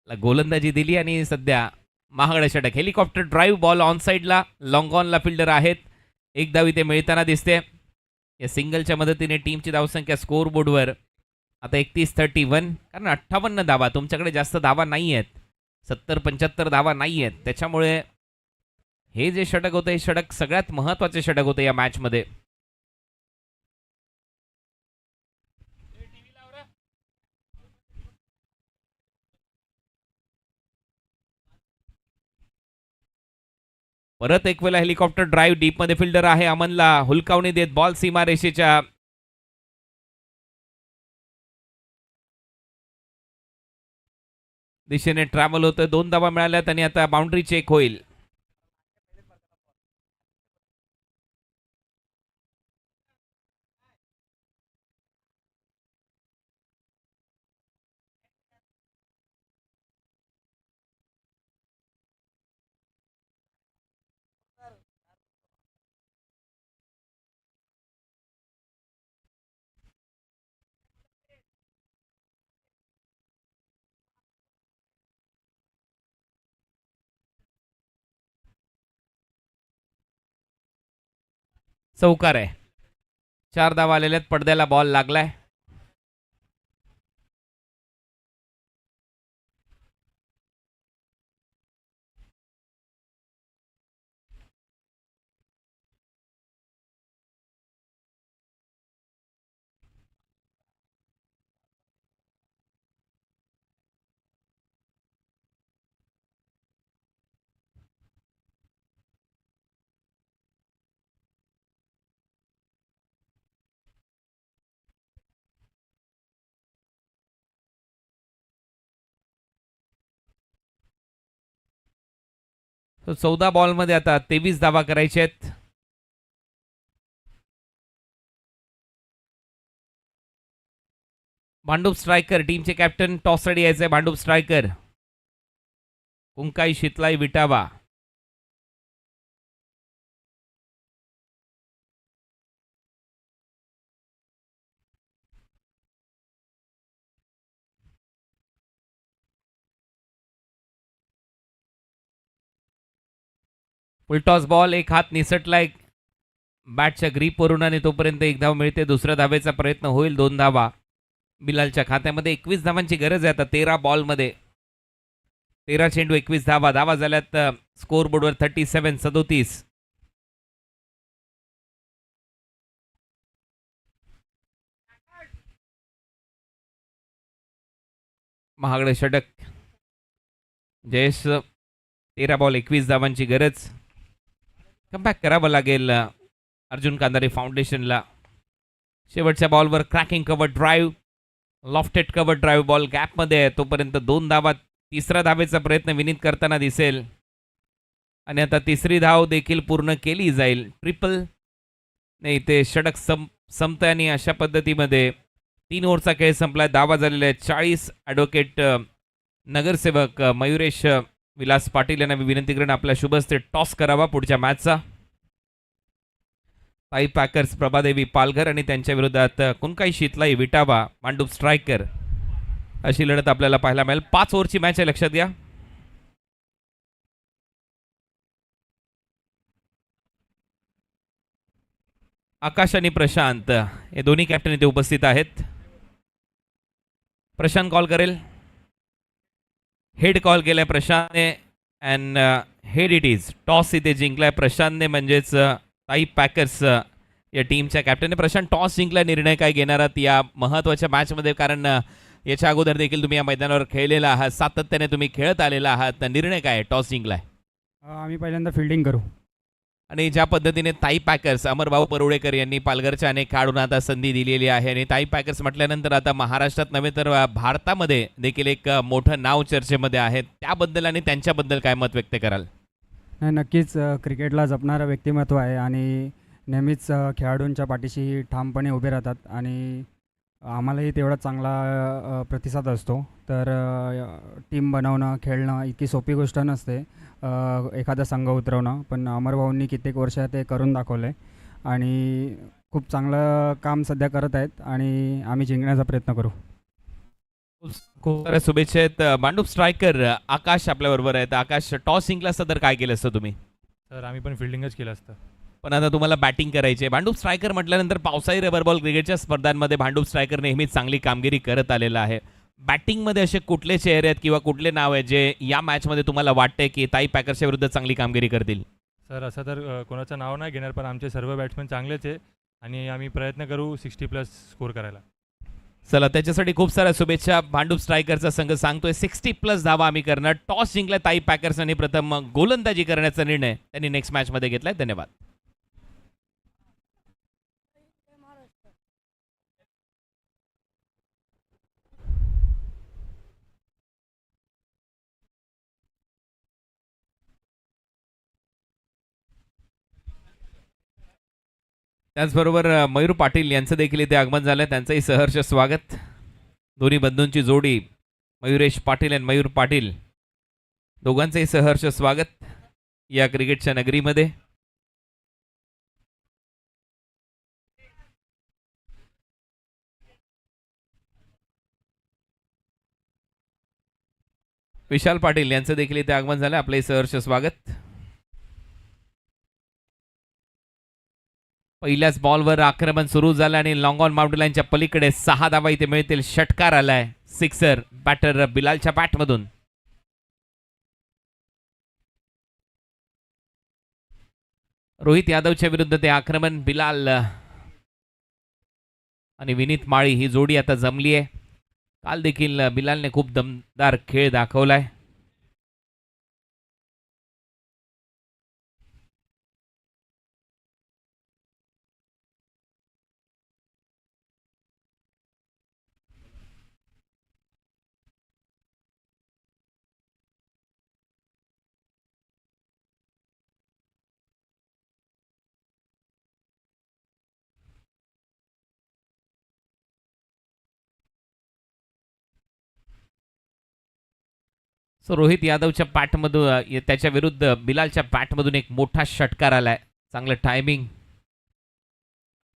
गोलंदाजी दिली आणि सध्या महागडा षटक. हेलिकॉप्टर ड्राईव्ह बॉल ऑन साईडला. लॉंग ऑनला फिल्डर आहेत. एक धाव इथे मिळताना दिसते. या सिंगलच्या मदतीने टीमची धावसंख्या स्कोअर बोर्डवर आता 31-31. कारण 58 धावा. तुमच्याकडे जास्त धावा नाही आहेत. 70-75 धावा नाही आहेत. त्याच्यामुळे हे जे षटक होतं हे षटक सगळ्यात महत्त्वाचे षटक होते या मॅचमध्ये. परत एक वेळा हेलिकॉप्टर ड्राईव्ह. डीपमध्ये फिल्डर आहे. अमनला हुलकावणी देत बॉल सीमारेषेच्या दिशेने ट्रॅव्हल होतं. 2 धावा मिळाल्यात आणि आता बाउंड्री चेक होईल. चौकार आहे. 4 धावा आलेल्या आहेत. पडद्याला बॉल लागलाय. तो 14 बॉलमध्ये आता 23 धावा करायचे आहेत. भांडूप स्ट्रायकर टीमचे कॅप्टन टॉस रेडी यायचे. Bhandup striker Kunkai Shitlai Vitava. Full toss ball, एक हात निसटलाय बॅटच्या ग्रीपवरून आणि तोपर्यंत एक धाव मिळते. दुसऱ्या धावेचा प्रयत्न होईल. 2 धावा बिलालच्या खात्यामध्ये. 21 धावांची गरज आहे आता 13 बॉलमध्ये. 13 चेंडू 21 धावा. धावा झाल्यात स्कोर बोर्डवर 37-37. महागडे षटक. जयेश 13 बॉल 21 धावांची गरज. कमबॅक करावं लागेल अर्जुन कांदारे फाउंडेशनला. शेवटच्या बॉलवर cracking cover drive, lofted cover drive, ball गॅपमध्ये आहे. तोपर्यंत 2 धावा. तिसऱ्या धावेचा प्रयत्न विनीत करताना दिसेल आणि आता तिसरी धाव देखील पूर्ण केली जाईल. ट्रिपल नाही, ते षटक संपतंय आणि अशा पद्धतीमध्ये 3 ओव्हरचा खेळ संपलाय. धावा झालेल्या आहेत 40. ॲडव्होकेट नगरसेवक मयुरेश विलास पाटील यांना मी विनंती करेन आपल्या शुभस्ते टॉस करावा पुढच्या मॅचचा. ताई पॅकर्स प्रभादेवी पालघर आणि त्यांच्या विरोधात कुंकाई शितलाई विटावा मांडूप स्ट्रायकर अशी लढत आपल्याला पाहायला मिळेल. 5 ओव्हरची मॅच आहे, लक्षात घ्या. आकाश आणि प्रशांत हे दोन्ही कॅप्टन इथे उपस्थित आहेत. प्रशांत कॉल करेल. हेड कॉल केलाय प्रशांतने and head it is. Toss इथे जिंकलाय प्रशांतने, म्हणजेच ताई पॅकर्स या टीमच्या कॅप्टनने. प्रशांत, टॉस जिंकला, निर्णय काय घेणार आहात या महत्त्वाच्या मॅचमध्ये? कारण याच्या अगोदर देखील तुम्ही या मैदानावर खेळलेला आहात, सातत्याने तुम्ही खेळत आलेला आहात. निर्णय काय? टॉस जिंकलाय. आम्ही पहिल्यांदा फिल्डिंग करू. आणि ज्या पद्धतीने ताई पॅकर्स, अमरभाऊ परुळेकर यांनी पालघरच्या अनेक खेळाडूंना आता संधी दिलेली आहे आणि ताई पॅकर्स म्हटल्यानंतर आता महाराष्ट्रात नव्हे तर भारतामध्ये देखील एक मोठं नाव चर्चेमध्ये आहे. त्याबद्दल आणि त्यांच्याबद्दल काय मत व्यक्त कराल? नाही, नक्कीच क्रिकेटला जपणारं व्यक्तिमत्व आहे आणि नेहमीच खेळाडूंच्या पाठीशी ठामपणे उभे राहतात आणि आम्हालाही तेवढा चांगला प्रतिसाद असतो. तर टीम बनवणं, खेळणं इतकी सोपी गोष्ट नसते, एखादा संघ उतरवणं. पण अमरभाऊंनी कित्येक वर्ष ते करून दाखवलं आहे आणि खूप चांगलं काम सध्या करत आहेत आणि आम्ही जिंकण्याचा प्रयत्न करू. खूप साऱ्या शुभेच्छा आहेत. मांडूप स्ट्रायकर आकाश आपल्याबरोबर आहेत. आकाश, टॉस जिंकला असतं तर काय केलं असतं तुम्ही? तर आम्ही पण फिल्डिंगच केलं असतं. पण आता तुम्हाला बॅटिंग करायची आहे. भांडूप स्ट्रायकर म्हटल्यानंतर पावसाळी रबर बॉल क्रिकेटच्या स्पर्धांमध्ये भांडूप स्ट्रायकर नेहमीच चांगली कामगिरी करत आलेला आहे. बॅटिंगमध्ये असे कुठले चेहरे आहेत किंवा कुठले नाव आहे जे या मॅचमध्ये तुम्हाला वाटतंय की ताई पॅकर्सच्या विरुद्ध चांगली कामगिरी करतील? सर, असं तर कोणाचं नाव नाही घेणार, पण आमचे सर्व बॅट्समॅन चांगलेच आहे आणि आम्ही प्रयत्न करू 60+ स्कोर करायला. चला, त्याच्यासाठी खूप साऱ्या शुभेच्छा. भांडूप स्ट्रायकरचा संघ सांगतोय 60+ धावा आम्ही करणार. टॉस जिंकला ताई पॅकर्स आणि प्रथम गोलंदाजी करण्याचा निर्णय त्यांनी नेक्स्ट मॅचमध्ये घेतलाय. धन्यवाद. त्याचबरोबर मयूर पाटील यांचं देखील इथे आगमन झालं. त्यांचंही सहर्ष स्वागत. दोन्ही बंधूंची जोडी मयुरेश पाटील आणि मयूर पाटील, दोघांचंही सहर्ष स्वागत या क्रिकेटच्या नगरीमध्ये. विशाल पाटील यांचं देखील इथे आगमन झालं. आपलंही सहर्ष स्वागत. पहिल्याच बॉलवर आक्रमण सुरू झालं आणि लॉंग ऑन बाउंड्री लाईनच्या पलीकडे 6 धावा इथे मिळतील. षटकार आलाय, सिक्सर बॅटर बिलालच्या बॅटमधून. रोहित यादवच्या विरुद्ध ते आक्रमण. बिलाल आणि विनीत माळी ही जोडी आता जमली आहे. काल देखील बिलालने खूप दमदार खेळ दाखवलाय. सो रोहित यादवच्या पॅटमधून त्याच्या विरुद्ध बिलालच्या पॅटमधून एक मोठा षटकार आलाय. चांगलं टायमिंग.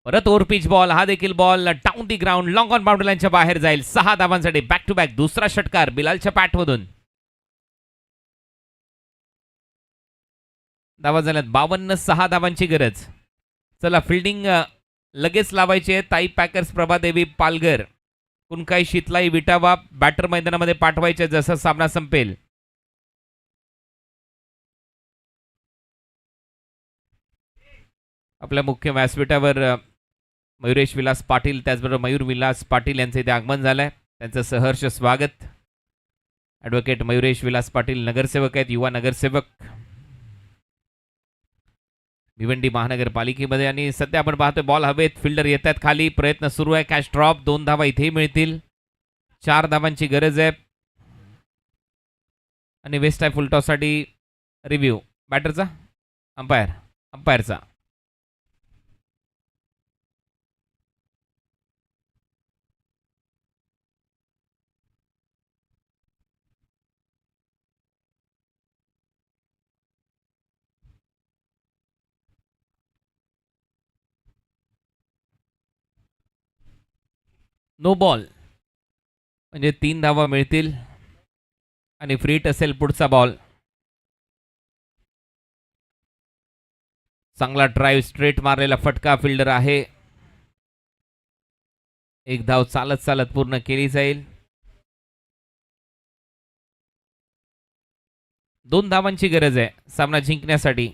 परत ओव्हर पिच बॉल. हा देखील ball down the ground long on boundary लाईनच्या बाहेर जाईल. 6 धावांसाठी बॅक टू बॅक दुसरा षटकार बिलालच्या पॅटमधून. धावा झाल्यात 52. 6 धावांची गरज. चला फिल्डिंग लगेच लावायची आहे. ताई पॅकर्स, प्रभादेवी पालघर, कुणकाई, शीतलाई, विटावा बॅटर मैदानामध्ये पाठवायचे जसं सामना संपेल. आपल्या मुख्य व्यासपीठावर मयुरेश विलास पाटील, त्याचबरोबर मयूर विलास पाटील यांचे इथे आगमन झालंय. त्यांचं सहर्ष स्वागत. ॲडव्होकेट मयुरेश विलास पाटील नगरसेवक आहेत, युवा नगरसेवक भिवंडी महानगरपालिकेमध्ये. आणि सध्या आपण पाहतोय बॉल हवेत, फिल्डर येत आहेत खाली, प्रयत्न सुरू आहे. Catch drop. 2 धावा इथेही मिळतील. 4 धावांची गरज आहे. आणि वेस्ट आहे फुलटॉससाठी रिव्ह्यू बॅटरचा, अंपायरचा. नो बॉल म्हणजे 3 धावा मिळतील आणि फ्रीट असेल पुढचा बॉल. चांगला ड्राईव्ह, स्ट्रेट मारलेला फटका फिल्डर आहे. 1 धाव चालत चालत पूर्ण केली जाईल. 2 धावांची गरज आहे सामना जिंकण्यासाठी.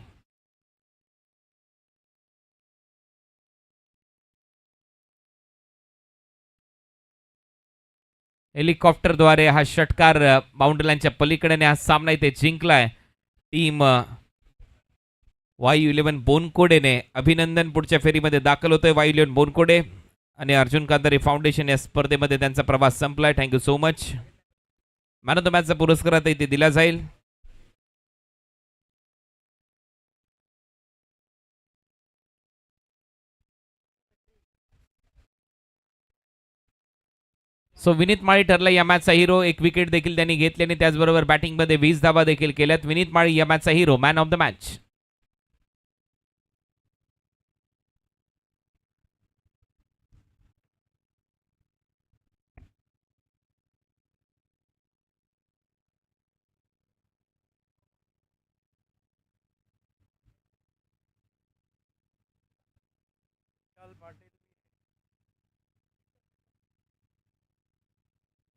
हेलिकॉप्टरद्वारे हा षटकार बाउंड्री लाईनच्या पलीकडे हा सामना इथे जिंकलाय टीम YU11 बोनकोडेने. अभिनंदन. पुढच्या फेरीमध्ये दाखल होतोय YU11 बोनकोडे. आणि अर्जुन कांदारी फाउंडेशन या स्पर्धेमध्ये त्यांचा प्रवास संपलाय. Thank you so much. Man of the मॅचचा पुरस्कार आता इथे दिला जाईल. सो विनीत माळी ठरला या मॅचचा हिरो. 1 विकेट देखील त्यांनी घेतली आणि त्याचबरोबर बॅटिंगमध्ये 20 धावा देखील केल्यात. विनीत माळी या मॅचचा hero, man of the match. Vishal Patil